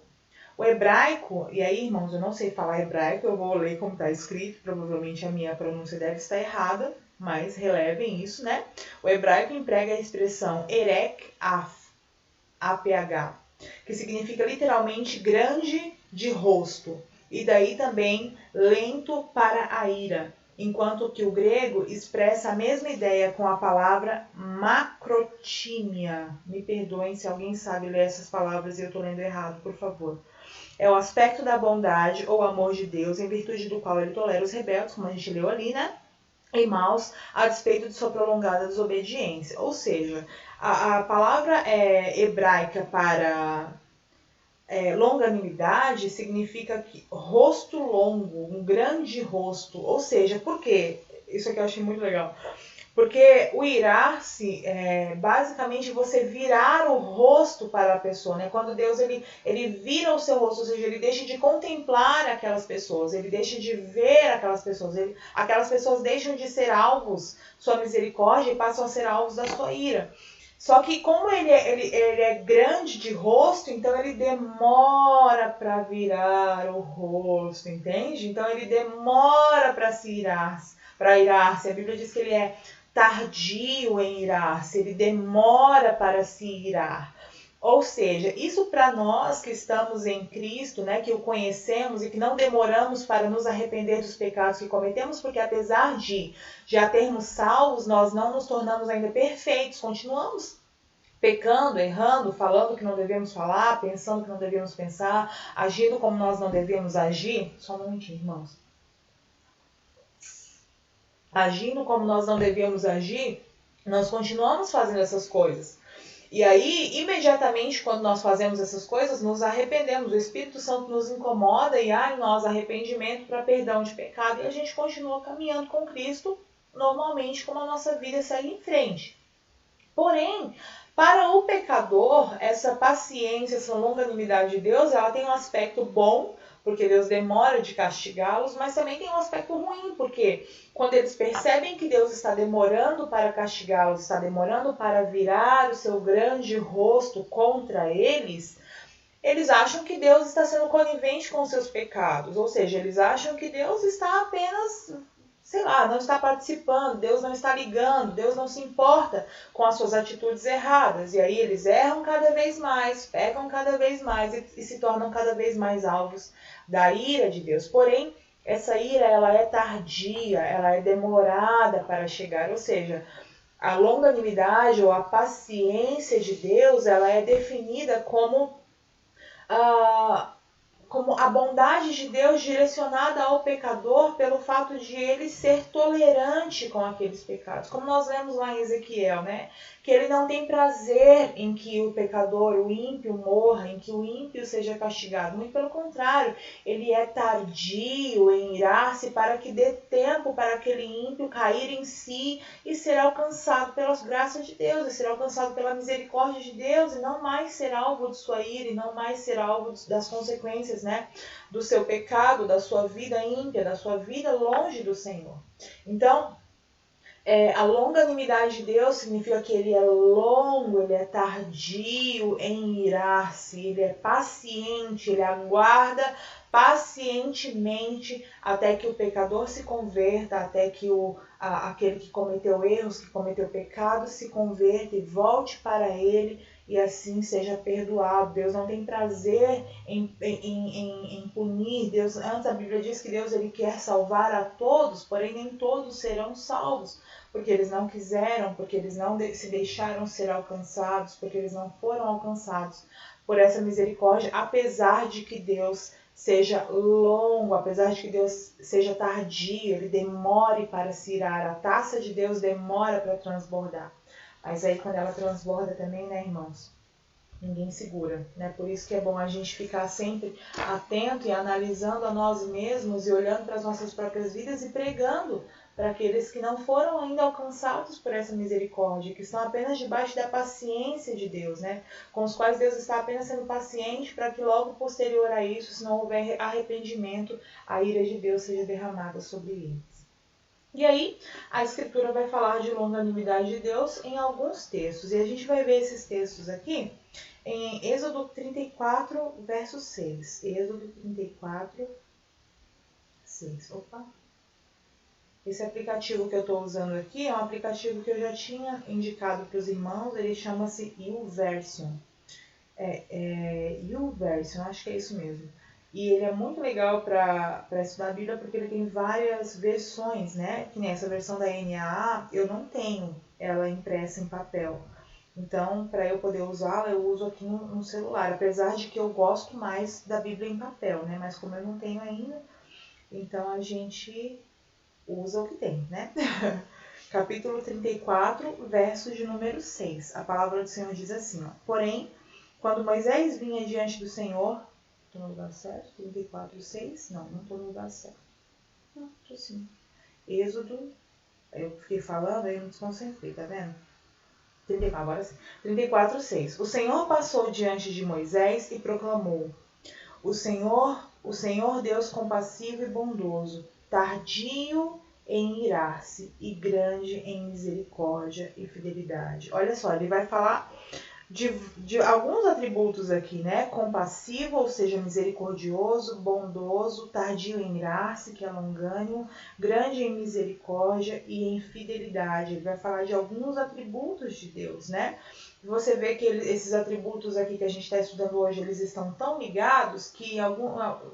O hebraico, e aí, irmãos, eu não sei falar hebraico, eu vou ler como está escrito, provavelmente a minha pronúncia deve estar errada, mas relevem isso, né? O hebraico emprega a expressão erek af, APH, que significa literalmente grande de rosto, e daí também lento para a ira, enquanto que o grego expressa a mesma ideia com a palavra macrotímia. Me perdoem se alguém sabe ler essas palavras e eu estou lendo errado, por favor. É o aspecto da bondade ou amor de Deus, em virtude do qual ele tolera os rebeldes, como a gente leu ali, né? E maus, a despeito de sua prolongada desobediência. Ou seja, a palavra hebraica para longanimidade significa que rosto longo, um grande rosto. Ou seja, por quê? Isso aqui eu achei muito legal. Porque o irar-se é basicamente você virar o rosto para a pessoa, né? Quando Deus ele vira o seu rosto, ou seja, ele deixa de contemplar aquelas pessoas, ele deixa de ver aquelas pessoas, aquelas pessoas deixam de ser alvos sua misericórdia e passam a ser alvos da sua ira. Só que como ele é grande de rosto, então ele demora para virar o rosto, entende? Então ele demora para se irar-se, para irar-se. A Bíblia diz que ele é tardio em irar-se, ele demora para se irar. Ou seja, isso para nós que estamos em Cristo, né, que o conhecemos e que não demoramos para nos arrepender dos pecados que cometemos, porque apesar de já termos salvos, nós não nos tornamos ainda perfeitos, continuamos pecando, errando, falando que não devemos falar, pensando que não devemos pensar, agindo como nós não devemos agir. Só um momentinho, irmãos. Agindo como nós não devíamos agir, nós continuamos fazendo essas coisas. E aí, imediatamente, quando nós fazemos essas coisas, nos arrependemos. O Espírito Santo nos incomoda e há em nós arrependimento para perdão de pecado. E a gente continua caminhando com Cristo, normalmente, como a nossa vida segue em frente. Porém, para o pecador, essa paciência, essa longanimidade de Deus, ela tem um aspecto bom, porque Deus demora de castigá-los, mas também tem um aspecto ruim, porque quando eles percebem que Deus está demorando para castigá-los, está demorando para virar o seu grande rosto contra eles, eles acham que Deus está sendo conivente com os seus pecados, ou seja, eles acham que Deus está apenas, sei lá, não está participando, Deus não está ligando, Deus não se importa com as suas atitudes erradas. E aí eles erram cada vez mais, pecam cada vez mais e se tornam cada vez mais alvos da ira de Deus. Porém, essa ira ela é tardia, ela é demorada para chegar, ou seja, a longanimidade ou a paciência de Deus ela é definida como a bondade de Deus direcionada ao pecador pelo fato de ele ser tolerante com aqueles pecados. Como nós vemos lá em Ezequiel, né? Que ele não tem prazer em que o pecador, o ímpio, morra, em que o ímpio seja castigado. Muito pelo contrário, ele é tardio em irar-se para que dê tempo para aquele ímpio cair em si e ser alcançado pelas graças de Deus, e ser alcançado pela misericórdia de Deus, e não mais ser alvo de sua ira, e não mais ser alvo das consequências, né, do seu pecado, da sua vida ímpia, da sua vida longe do Senhor. Então, a longanimidade de Deus significa que ele é longo, ele é tardio em irar-se, ele é paciente, ele aguarda pacientemente até que o pecador se converta, até que aquele que cometeu erros, que cometeu pecado, se converta e volte para ele e assim seja perdoado. Deus não tem prazer em punir. Deus, antes a Bíblia diz que Deus ele quer salvar a todos, porém nem todos serão salvos, porque eles não quiseram, porque eles não se deixaram ser alcançados, porque eles não foram alcançados por essa misericórdia, apesar de que Deus seja longo, apesar de que Deus seja tardio, ele demore para se irar, a taça de Deus demora para transbordar. Mas aí quando ela transborda também, né, irmãos, ninguém segura, né? Por isso que é bom a gente ficar sempre atento e analisando a nós mesmos e olhando para as nossas próprias vidas e pregando para aqueles que não foram ainda alcançados por essa misericórdia, que estão apenas debaixo da paciência de Deus, né? Com os quais Deus está apenas sendo paciente para que logo posterior a isso, se não houver arrependimento, a ira de Deus seja derramada sobre eles. E aí, a Escritura vai falar de longanimidade de Deus em alguns textos. E a gente vai ver esses textos aqui em Êxodo 34, verso 6. Êxodo 34, 6. Opa! Esse aplicativo que eu estou usando aqui é um aplicativo que eu já tinha indicado para os irmãos. Ele chama-se YouVersion. YouVersion, acho que é isso mesmo. E ele é muito legal para estudar a Bíblia porque ele tem várias versões, né? Que nem essa versão da NAA, eu não tenho ela impressa em papel. Então, para eu poder usá-la, eu uso aqui no celular. Apesar de que eu gosto mais da Bíblia em papel, né? Mas como eu não tenho ainda, então a gente usa o que tem, né? Capítulo 34, verso de número 6. A palavra do Senhor diz assim, ó. Porém, quando Moisés vinha diante do Senhor... Estou no lugar certo? 34, 6? Não, não estou no lugar certo. Não, estou sim. Êxodo, eu fiquei falando, aí eu me desconcentrei, tá vendo? 34, agora sim. 34, 6. O Senhor passou diante de Moisés e proclamou: O Senhor Deus compassivo e bondoso, tardio em irar-se e grande em misericórdia e fidelidade. Olha só, ele vai falar de alguns atributos aqui, né? Compassivo, ou seja, misericordioso, bondoso, tardio em irar-se, que é longânimo, grande em misericórdia e em fidelidade. Ele vai falar de alguns atributos de Deus, né? Você vê que esses atributos aqui que a gente está estudando hoje, eles estão tão ligados que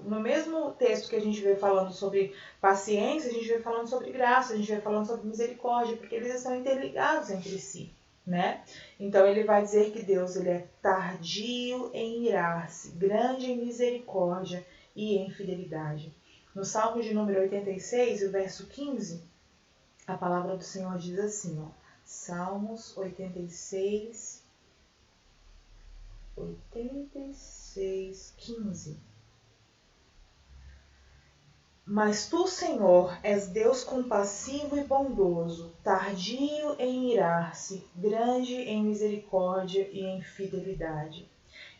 no mesmo texto que a gente vê falando sobre paciência, a gente vê falando sobre graça, a gente vê falando sobre misericórdia, porque eles estão interligados entre si, né? Então ele vai dizer que Deus ele é tardio em irar-se, grande em misericórdia e em fidelidade. No Salmo de número 86, o verso 15, a palavra do Senhor diz assim, ó, Salmos 86, 15. Mas tu, Senhor, és Deus compassivo e bondoso, tardio em irar-se, grande em misericórdia e em fidelidade.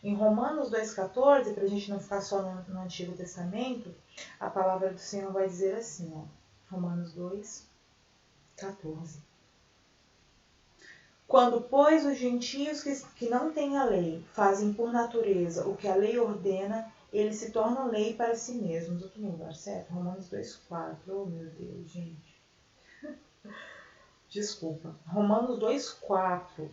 Em Romanos 2,14, para a gente não ficar só no Antigo Testamento, a palavra do Senhor vai dizer assim, ó, Romanos 2,14. Quando, pois, os gentios que não têm a lei fazem por natureza o que a lei ordena, eles se tornam lei para si mesmos. Outro lugar, certo? Romanos 2,4. Oh, meu Deus, gente. Desculpa. Romanos 2,4.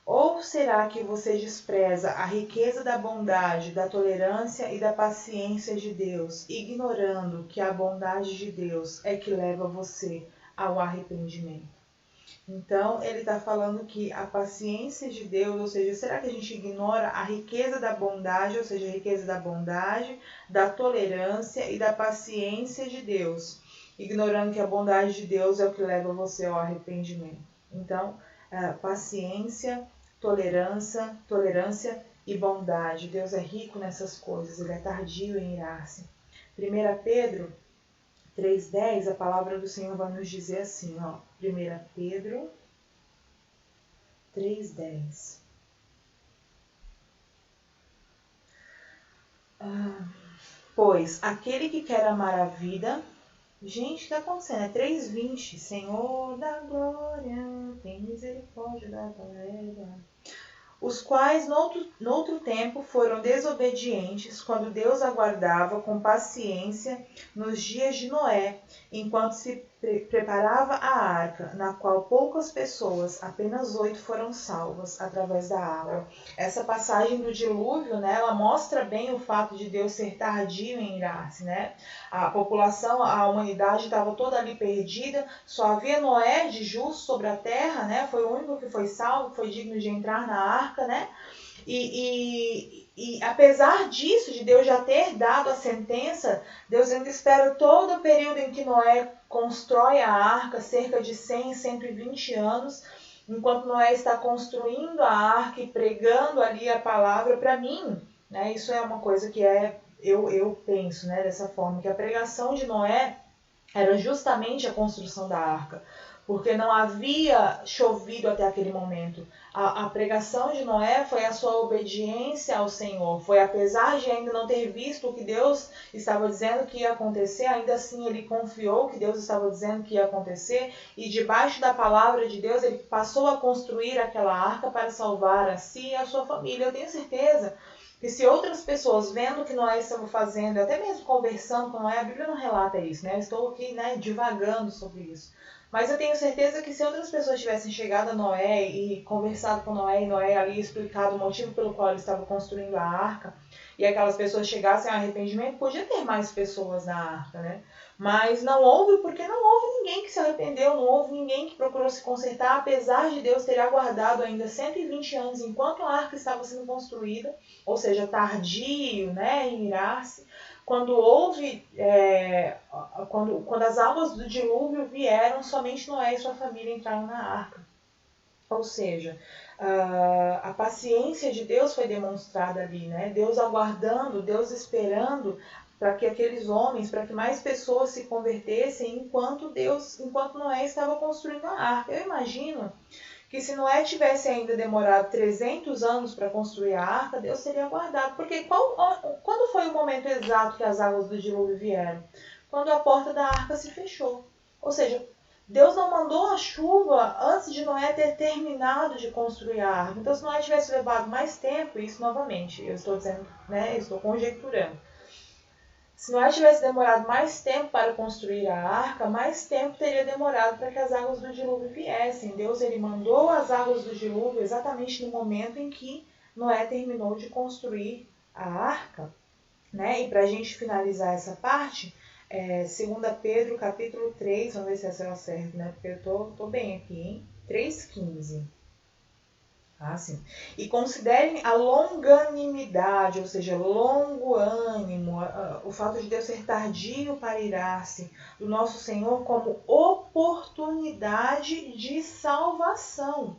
Ou será que você despreza a riqueza da bondade, da tolerância e da paciência de Deus, ignorando que a bondade de Deus é que leva você ao arrependimento? Então, ele está falando que a paciência de Deus, ou seja, será que a gente ignora a riqueza da bondade, ou seja, a riqueza da bondade, da tolerância e da paciência de Deus, ignorando que a bondade de Deus é o que leva você ao arrependimento? Então, paciência, tolerância e bondade. Deus é rico nessas coisas, ele é tardio em irar-se. 1 Pedro 3,10, a palavra do Senhor vai nos dizer assim, ó, 1 Pedro 3,10. Pois aquele que quer amar a vida... Gente, o que está acontecendo? É 3,20. Senhor da glória, tem misericórdia da galera. Os quais noutro tempo foram desobedientes, quando Deus aguardava com paciência nos dias de Noé, enquanto se preparava a arca, na qual poucas pessoas, apenas 8, foram salvas através da água. Essa passagem do dilúvio, né, ela mostra bem o fato de Deus ser tardio em irar-se, né? A população, a humanidade estava toda ali perdida, só havia Noé de justo sobre a terra, né? Foi o único que foi salvo, foi digno de entrar na arca, né? E apesar disso, de Deus já ter dado a sentença, Deus ainda espera todo o período em que Noé constrói a arca, cerca de 100, 120 anos, enquanto Noé está construindo a arca e pregando ali a palavra. Para mim, né, isso é uma coisa que eu penso, né, dessa forma, que a pregação de Noé era justamente a construção da arca, porque não havia chovido até aquele momento. A pregação de Noé foi a sua obediência ao Senhor. Foi apesar de ainda não ter visto o que Deus estava dizendo que ia acontecer, ainda assim ele confiou que Deus estava dizendo que ia acontecer, e debaixo da palavra de Deus ele passou a construir aquela arca para salvar a si e a sua família. Eu tenho certeza que se outras pessoas, vendo o que Noé estava fazendo, até mesmo conversando com Noé, a Bíblia não relata isso, né? Eu estou aqui, né, divagando sobre isso. Mas eu tenho certeza que se outras pessoas tivessem chegado a Noé e conversado com Noé, e Noé ali explicado o motivo pelo qual ele estava construindo a arca, e aquelas pessoas chegassem ao arrependimento, podia ter mais pessoas na arca, né? Mas não houve, porque não houve ninguém que se arrependeu, não houve ninguém que procurou se consertar, apesar de Deus ter aguardado ainda 120 anos enquanto a arca estava sendo construída, ou seja, tardio, né, em irar-se. Quando houve, quando as águas do dilúvio vieram, somente Noé e sua família entraram na arca. Ou seja, a paciência de Deus foi demonstrada ali, né? Deus aguardando, Deus esperando para que aqueles homens, para que mais pessoas se convertessem enquanto Noé estava construindo a arca. Eu imagino que se Noé tivesse ainda demorado 300 anos para construir a arca, Deus teria aguardado. Porque quando foi o momento exato que as águas do dilúvio vieram? Quando a porta da arca se fechou. Ou seja, Deus não mandou a chuva antes de Noé ter terminado de construir a arca. Então, se Noé tivesse levado mais tempo, isso novamente, eu estou dizendo, né, eu estou conjecturando. Se Noé tivesse demorado mais tempo para construir a arca, mais tempo teria demorado para que as águas do dilúvio viessem. Deus ele mandou as águas do dilúvio exatamente no momento em que Noé terminou de construir a arca. Né? E para a gente finalizar essa parte, 2 Pedro capítulo 3, vamos ver se essa é certo, né? Porque eu tô bem aqui, hein? 3,15. Ah, sim. E considerem a longanimidade, ou seja, longo ânimo, o fato de Deus ser tardio para irar-se, do nosso Senhor como oportunidade de salvação.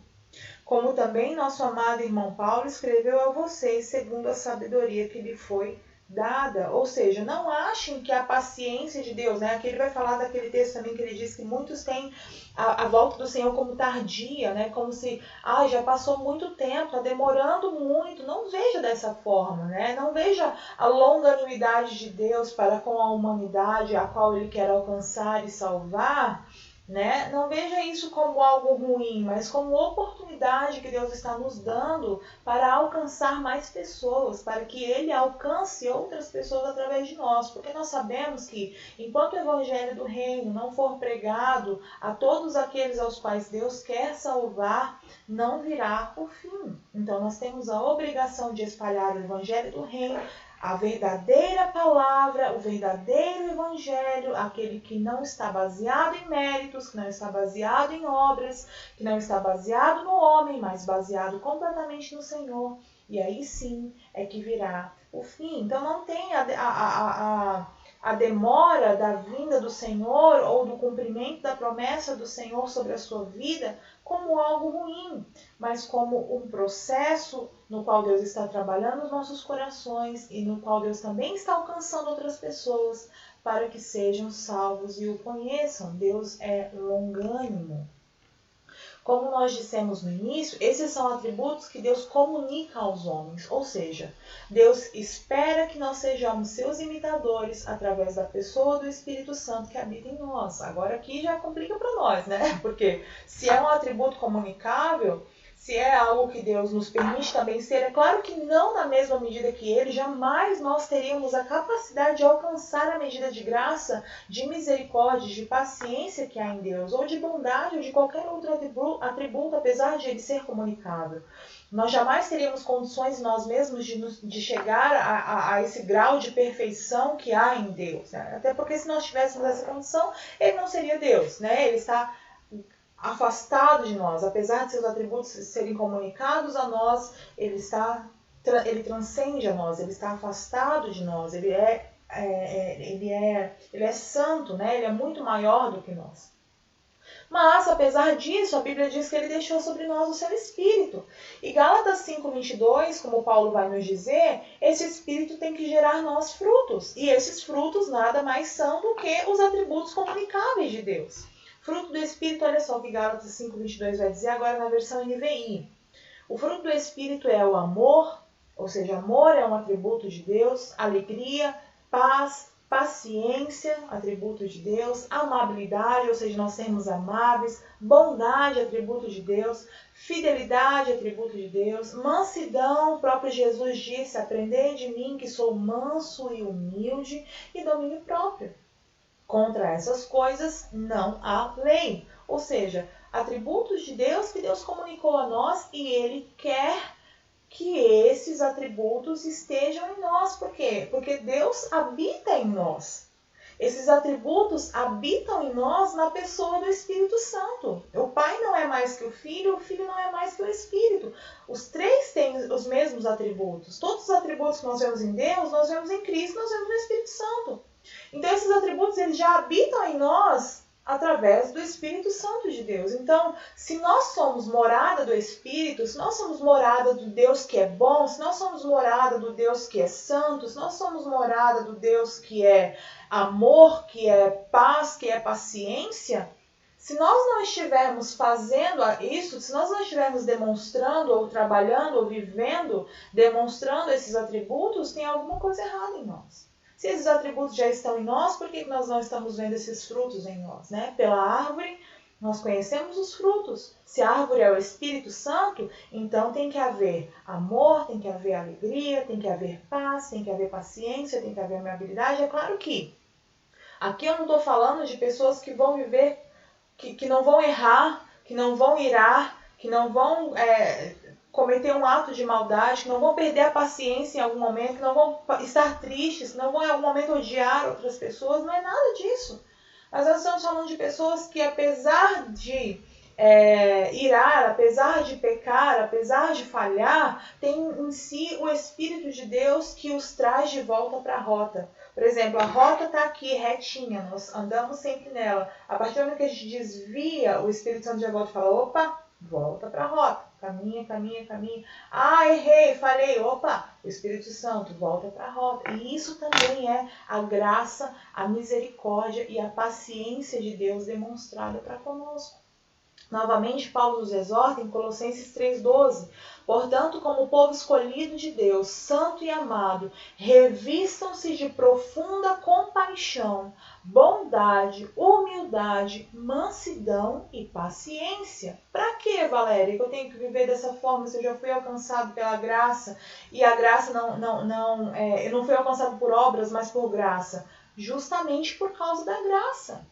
Como também nosso amado irmão Paulo escreveu a vocês, segundo a sabedoria que lhe foi dada. Ou seja, não achem que a paciência de Deus, né? Aqui ele vai falar daquele texto também que ele diz que muitos têm a volta do Senhor como tardia, né? Como se, já passou muito tempo, está demorando muito. Não veja dessa forma, né? Não veja a longanimidade de Deus para com a humanidade, a qual ele quer alcançar e salvar, né? Não veja isso como algo ruim, mas como oportunidade que Deus está nos dando para alcançar mais pessoas, para que Ele alcance outras pessoas através de nós. Porque nós sabemos que enquanto o Evangelho do Reino não for pregado a todos aqueles aos quais Deus quer salvar, não virá o fim. Então nós temos a obrigação de espalhar o Evangelho do Reino, a verdadeira palavra, o verdadeiro evangelho, aquele que não está baseado em méritos, que não está baseado em obras, que não está baseado no homem, mas baseado completamente no Senhor. E aí sim é que virá o fim. Então não tem a demora da vinda do Senhor ou do cumprimento da promessa do Senhor sobre a sua vida como algo ruim, mas como um processo no qual Deus está trabalhando os nossos corações e no qual Deus também está alcançando outras pessoas para que sejam salvos e o conheçam. Deus é longânimo. Como nós dissemos no início, esses são atributos que Deus comunica aos homens, ou seja, Deus espera que nós sejamos seus imitadores através da pessoa do Espírito Santo que habita em nós. Agora aqui já complica para nós, né? Porque se é um atributo comunicável, se é algo que Deus nos permite também ser, é claro que não na mesma medida que Ele, jamais nós teríamos a capacidade de alcançar a medida de graça, de misericórdia, de paciência que há em Deus, ou de bondade, ou de qualquer outro atributo, apesar de ele ser comunicável. Nós jamais teríamos condições nós mesmos de chegar a esse grau de perfeição que há em Deus, né? Até porque se nós tivéssemos essa condição, Ele não seria Deus, né? Ele está afastado de nós, apesar de seus atributos serem comunicados a nós, ele transcende a nós, ele está afastado de nós, ele é santo, né? Ele é muito maior do que nós. Mas, apesar disso, a Bíblia diz que ele deixou sobre nós o seu Espírito. E Gálatas 5:22, como Paulo vai nos dizer, esse Espírito tem que gerar nós frutos. E esses frutos nada mais são do que os atributos comunicáveis de Deus. Fruto do Espírito, olha só o que Gálatas 5:22 vai dizer agora na versão NVI. O fruto do Espírito é o amor, ou seja, amor é um atributo de Deus, alegria, paz, paciência, atributo de Deus, amabilidade, ou seja, nós sermos amáveis, bondade, atributo de Deus, fidelidade, atributo de Deus, mansidão, o próprio Jesus disse, aprendei de mim que sou manso e humilde, e domínio próprio. Contra essas coisas não há lei. Ou seja, atributos de Deus que Deus comunicou a nós e Ele quer que esses atributos estejam em nós. Por quê? Porque Deus habita em nós. Esses atributos habitam em nós na pessoa do Espírito Santo. O Pai não é mais que o Filho não é mais que o Espírito. Os três têm os mesmos atributos. Todos os atributos que nós vemos em Deus, nós vemos em Cristo, nós vemos no Espírito Santo. Então esses atributos eles já habitam em nós através do Espírito Santo de Deus. Então, se nós somos morada do Espírito, se nós somos morada do Deus que é bom, se nós somos morada do Deus que é santo, se nós somos morada do Deus que é amor, que é paz, que é paciência, se nós não estivermos fazendo isso, se nós não estivermos demonstrando ou trabalhando ou vivendo, demonstrando esses atributos, tem alguma coisa errada em nós. Se esses atributos já estão em nós, por que nós não estamos vendo esses frutos em nós, né? Pela árvore, nós conhecemos os frutos. Se a árvore é o Espírito Santo, então tem que haver amor, tem que haver alegria, tem que haver paz, tem que haver paciência, tem que haver amabilidade. É claro que aqui eu não estou falando de pessoas que vão viver, que não vão errar, que não vão irar, que não vão cometer um ato de maldade, que não vão perder a paciência em algum momento, que não vão estar tristes, que não vão em algum momento odiar outras pessoas. Não é nada disso. Mas nós estamos falando de pessoas que, apesar de irar, apesar de pecar, apesar de falhar, tem em si o Espírito de Deus que os traz de volta para a rota. Por exemplo, a rota está aqui retinha, nós andamos sempre nela. A partir do momento que a gente desvia, o Espírito Santo já volta e fala, opa, volta para a rota. caminha. Ah, errei, falhei. Opa, o Espírito Santo volta para a rota. E isso também é a graça, a misericórdia e a paciência de Deus demonstrada para conosco. Novamente, Paulo nos exorta em Colossenses 3,12. Portanto, como povo escolhido de Deus, santo e amado, revistam-se de profunda compaixão, bondade, humildade, mansidão e paciência. Para que, Valéria, que eu tenho que viver dessa forma se eu já fui alcançado pela graça e a graça eu não fui alcançado por obras, mas por graça? Justamente por causa da graça.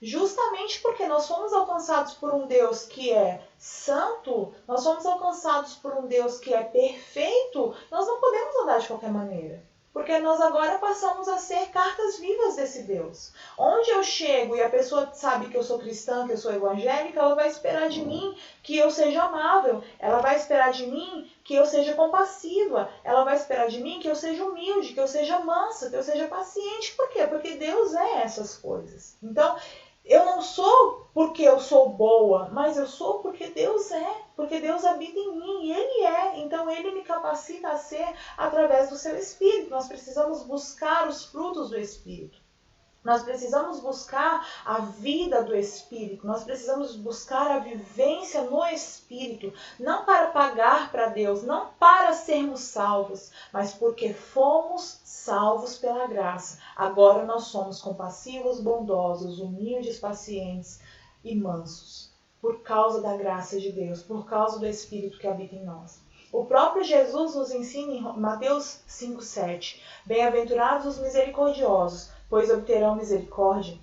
Justamente porque nós fomos alcançados por um Deus que é santo, nós fomos alcançados por um Deus que é perfeito, nós não podemos andar de qualquer maneira. Porque nós agora passamos a ser cartas vivas desse Deus. Onde eu chego e a pessoa sabe que eu sou cristã, que eu sou evangélica, ela vai esperar de mim que eu seja amável. Ela vai esperar de mim que eu seja compassiva. Ela vai esperar de mim que eu seja humilde, que eu seja mansa, que eu seja paciente. Por quê? Porque Deus é essas coisas. Então, eu não sou porque eu sou boa, mas eu sou porque Deus é, porque Deus habita em mim e Ele é. Então Ele me capacita a ser através do seu Espírito. Nós precisamos buscar os frutos do Espírito. Nós precisamos buscar a vida do Espírito, nós precisamos buscar a vivência no Espírito, não para pagar para Deus, não para sermos salvos, mas porque fomos salvos pela graça. Agora nós somos compassivos, bondosos, humildes, pacientes e mansos, por causa da graça de Deus, por causa do Espírito que habita em nós. O próprio Jesus nos ensina em Mateus 5,7, bem-aventurados os misericordiosos, pois obterão misericórdia.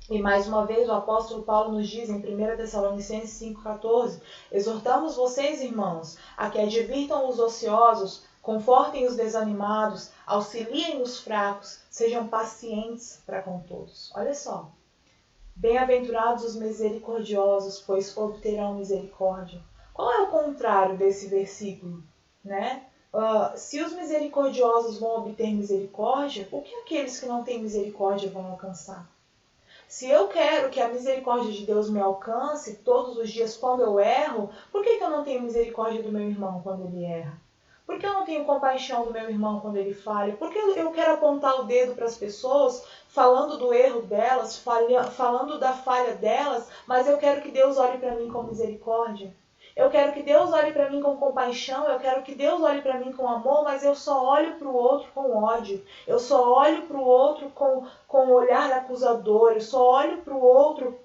E mais uma vez o apóstolo Paulo nos diz em 1 Tessalonicenses 5,14, exortamos vocês, irmãos, a que advirtam os ociosos, confortem os desanimados, auxiliem os fracos, sejam pacientes para com todos. Olha só, bem-aventurados os misericordiosos, pois obterão misericórdia. Qual é o contrário desse versículo, né? Se os misericordiosos vão obter misericórdia, o que aqueles que não têm misericórdia vão alcançar? Se eu quero que a misericórdia de Deus me alcance todos os dias quando eu erro, por que eu não tenho misericórdia do meu irmão quando ele erra? Por que eu não tenho compaixão do meu irmão quando ele falha? Por que eu quero apontar o dedo para as pessoas, falando do erro delas, falando da falha delas, mas eu quero que Deus olhe para mim com misericórdia? Eu quero que Deus olhe para mim com compaixão, eu quero que Deus olhe para mim com amor, mas eu só olho para o outro com ódio. Eu só olho para o outro com o olhar acusador, eu só olho para o outro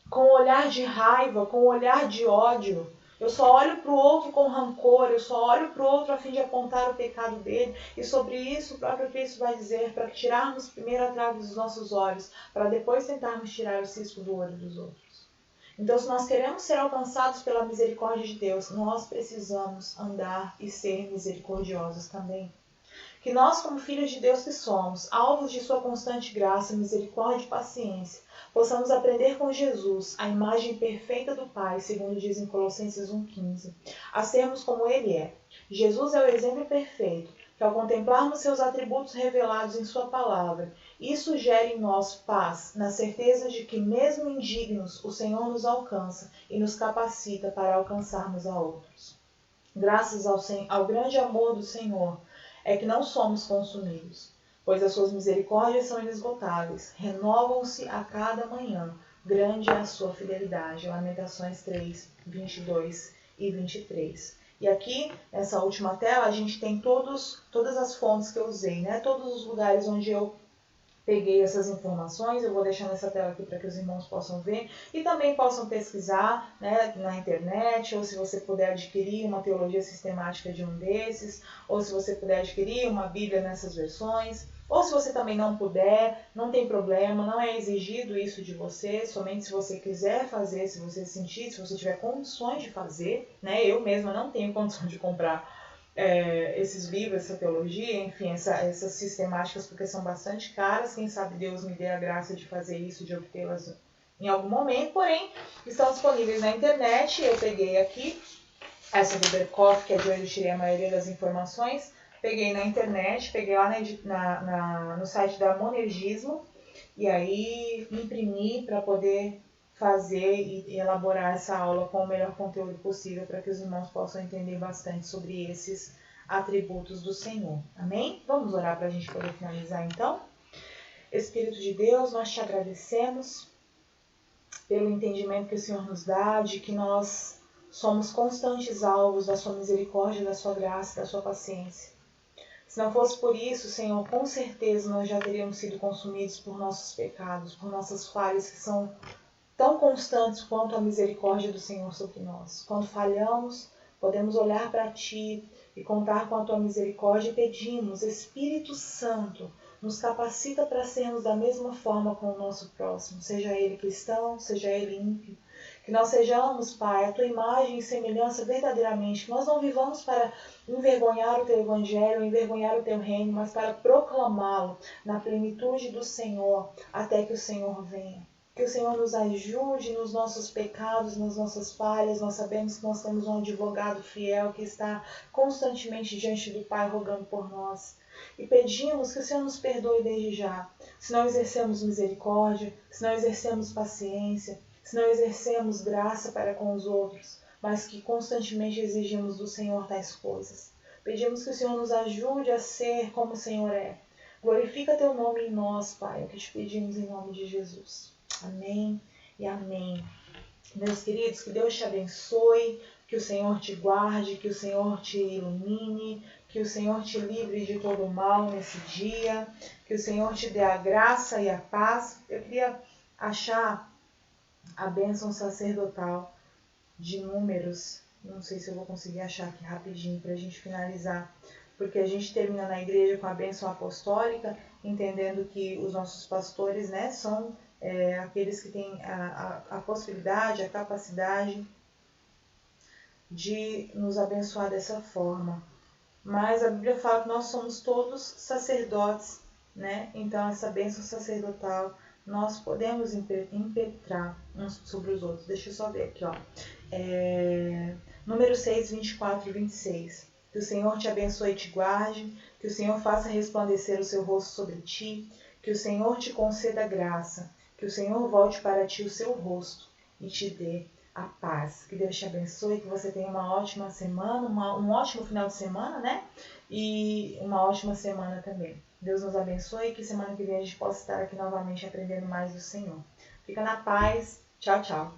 com o olhar de raiva, com o olhar de ódio. Eu só olho para o outro com rancor, eu só olho para o outro a fim de apontar o pecado dele. E sobre isso o próprio Cristo vai dizer para tirarmos primeiro a trave dos nossos olhos, para depois tentarmos tirar o cisco do olho dos outros. Então, se nós queremos ser alcançados pela misericórdia de Deus, nós precisamos andar e ser misericordiosos também. Que nós, como filhos de Deus que somos, alvos de sua constante graça, misericórdia e paciência, possamos aprender com Jesus, a imagem perfeita do Pai, segundo diz em Colossenses 1,15, a sermos como Ele é. Jesus é o exemplo perfeito, que ao contemplarmos seus atributos revelados em sua palavra, isso gera em nós paz, na certeza de que, mesmo indignos, o Senhor nos alcança e nos capacita para alcançarmos a outros. Graças ao grande amor do Senhor, é que não somos consumidos, pois as suas misericórdias são inesgotáveis, renovam-se a cada manhã, grande é a sua fidelidade. Lamentações 3, 22 e 23. E aqui, nessa última tela, a gente tem todas as fontes que eu usei, né? Todos os lugares onde eu peguei essas informações, eu vou deixar nessa tela aqui para que os irmãos possam ver e também possam pesquisar, né, na internet, ou se você puder adquirir uma teologia sistemática de um desses, ou se você puder adquirir uma Bíblia nessas versões, ou se você também não puder, não tem problema, não é exigido isso de você, somente se você quiser fazer, se você sentir, se você tiver condições de fazer, né, eu mesma não tenho condição de comprar esses livros, essa teologia, enfim, essas sistemáticas, porque são bastante caras. Quem sabe Deus me dê a graça de fazer isso, de obtê-las em algum momento, porém, estão disponíveis na internet. Eu peguei aqui essa do Berkoff, que é de onde eu tirei a maioria das informações, peguei na internet, peguei lá no site da Monergismo, e aí imprimi para poder fazer e elaborar essa aula com o melhor conteúdo possível para que os irmãos possam entender bastante sobre esses atributos do Senhor. Amém? Vamos orar para a gente poder finalizar então? Espírito de Deus, nós te agradecemos pelo entendimento que o Senhor nos dá, de que nós somos constantes alvos da sua misericórdia, da sua graça, da sua paciência. Se não fosse por isso, Senhor, com certeza nós já teríamos sido consumidos por nossos pecados, por nossas falhas que são tão constantes quanto a misericórdia do Senhor sobre nós. Quando falhamos, podemos olhar para Ti e contar com a Tua misericórdia e pedimos, Espírito Santo, nos capacita para sermos da mesma forma com o nosso próximo, seja ele cristão, seja ele ímpio. Que nós sejamos, Pai, a Tua imagem e semelhança verdadeiramente, que nós não vivamos para envergonhar o Teu Evangelho, envergonhar o Teu reino, mas para proclamá-lo na plenitude do Senhor, até que o Senhor venha. Que o Senhor nos ajude nos nossos pecados, nas nossas falhas. Nós sabemos que nós temos um advogado fiel que está constantemente diante do Pai rogando por nós. E pedimos que o Senhor nos perdoe desde já, se não exercemos misericórdia, se não exercemos paciência, se não exercemos graça para com os outros, mas que constantemente exigimos do Senhor tais coisas. Pedimos que o Senhor nos ajude a ser como o Senhor é. Glorifica Teu nome em nós, Pai, é o que te pedimos em nome de Jesus. Amém e amém. Meus queridos, que Deus te abençoe, que o Senhor te guarde, que o Senhor te ilumine, que o Senhor te livre de todo mal nesse dia, que o Senhor te dê a graça e a paz. Eu queria achar a bênção sacerdotal de Números. Não sei se eu vou conseguir achar aqui rapidinho para a gente finalizar, porque a gente termina na igreja com a bênção apostólica, entendendo que os nossos pastores, né, são aqueles que têm a possibilidade, a capacidade de nos abençoar dessa forma. Mas a Bíblia fala que nós somos todos sacerdotes, né? Então essa bênção sacerdotal nós podemos impetrar uns sobre os outros. Deixa eu só ver aqui, ó. Número 6, 24 e 26. Que o Senhor te abençoe e te guarde, que o Senhor faça resplandecer o seu rosto sobre ti, que o Senhor te conceda graça, que o Senhor volte para ti o seu rosto e te dê a paz. Que Deus te abençoe, que você tenha uma ótima semana, um ótimo final de semana, né? E uma ótima semana também. Deus nos abençoe e que semana que vem a gente possa estar aqui novamente aprendendo mais do Senhor. Fica na paz. Tchau, tchau.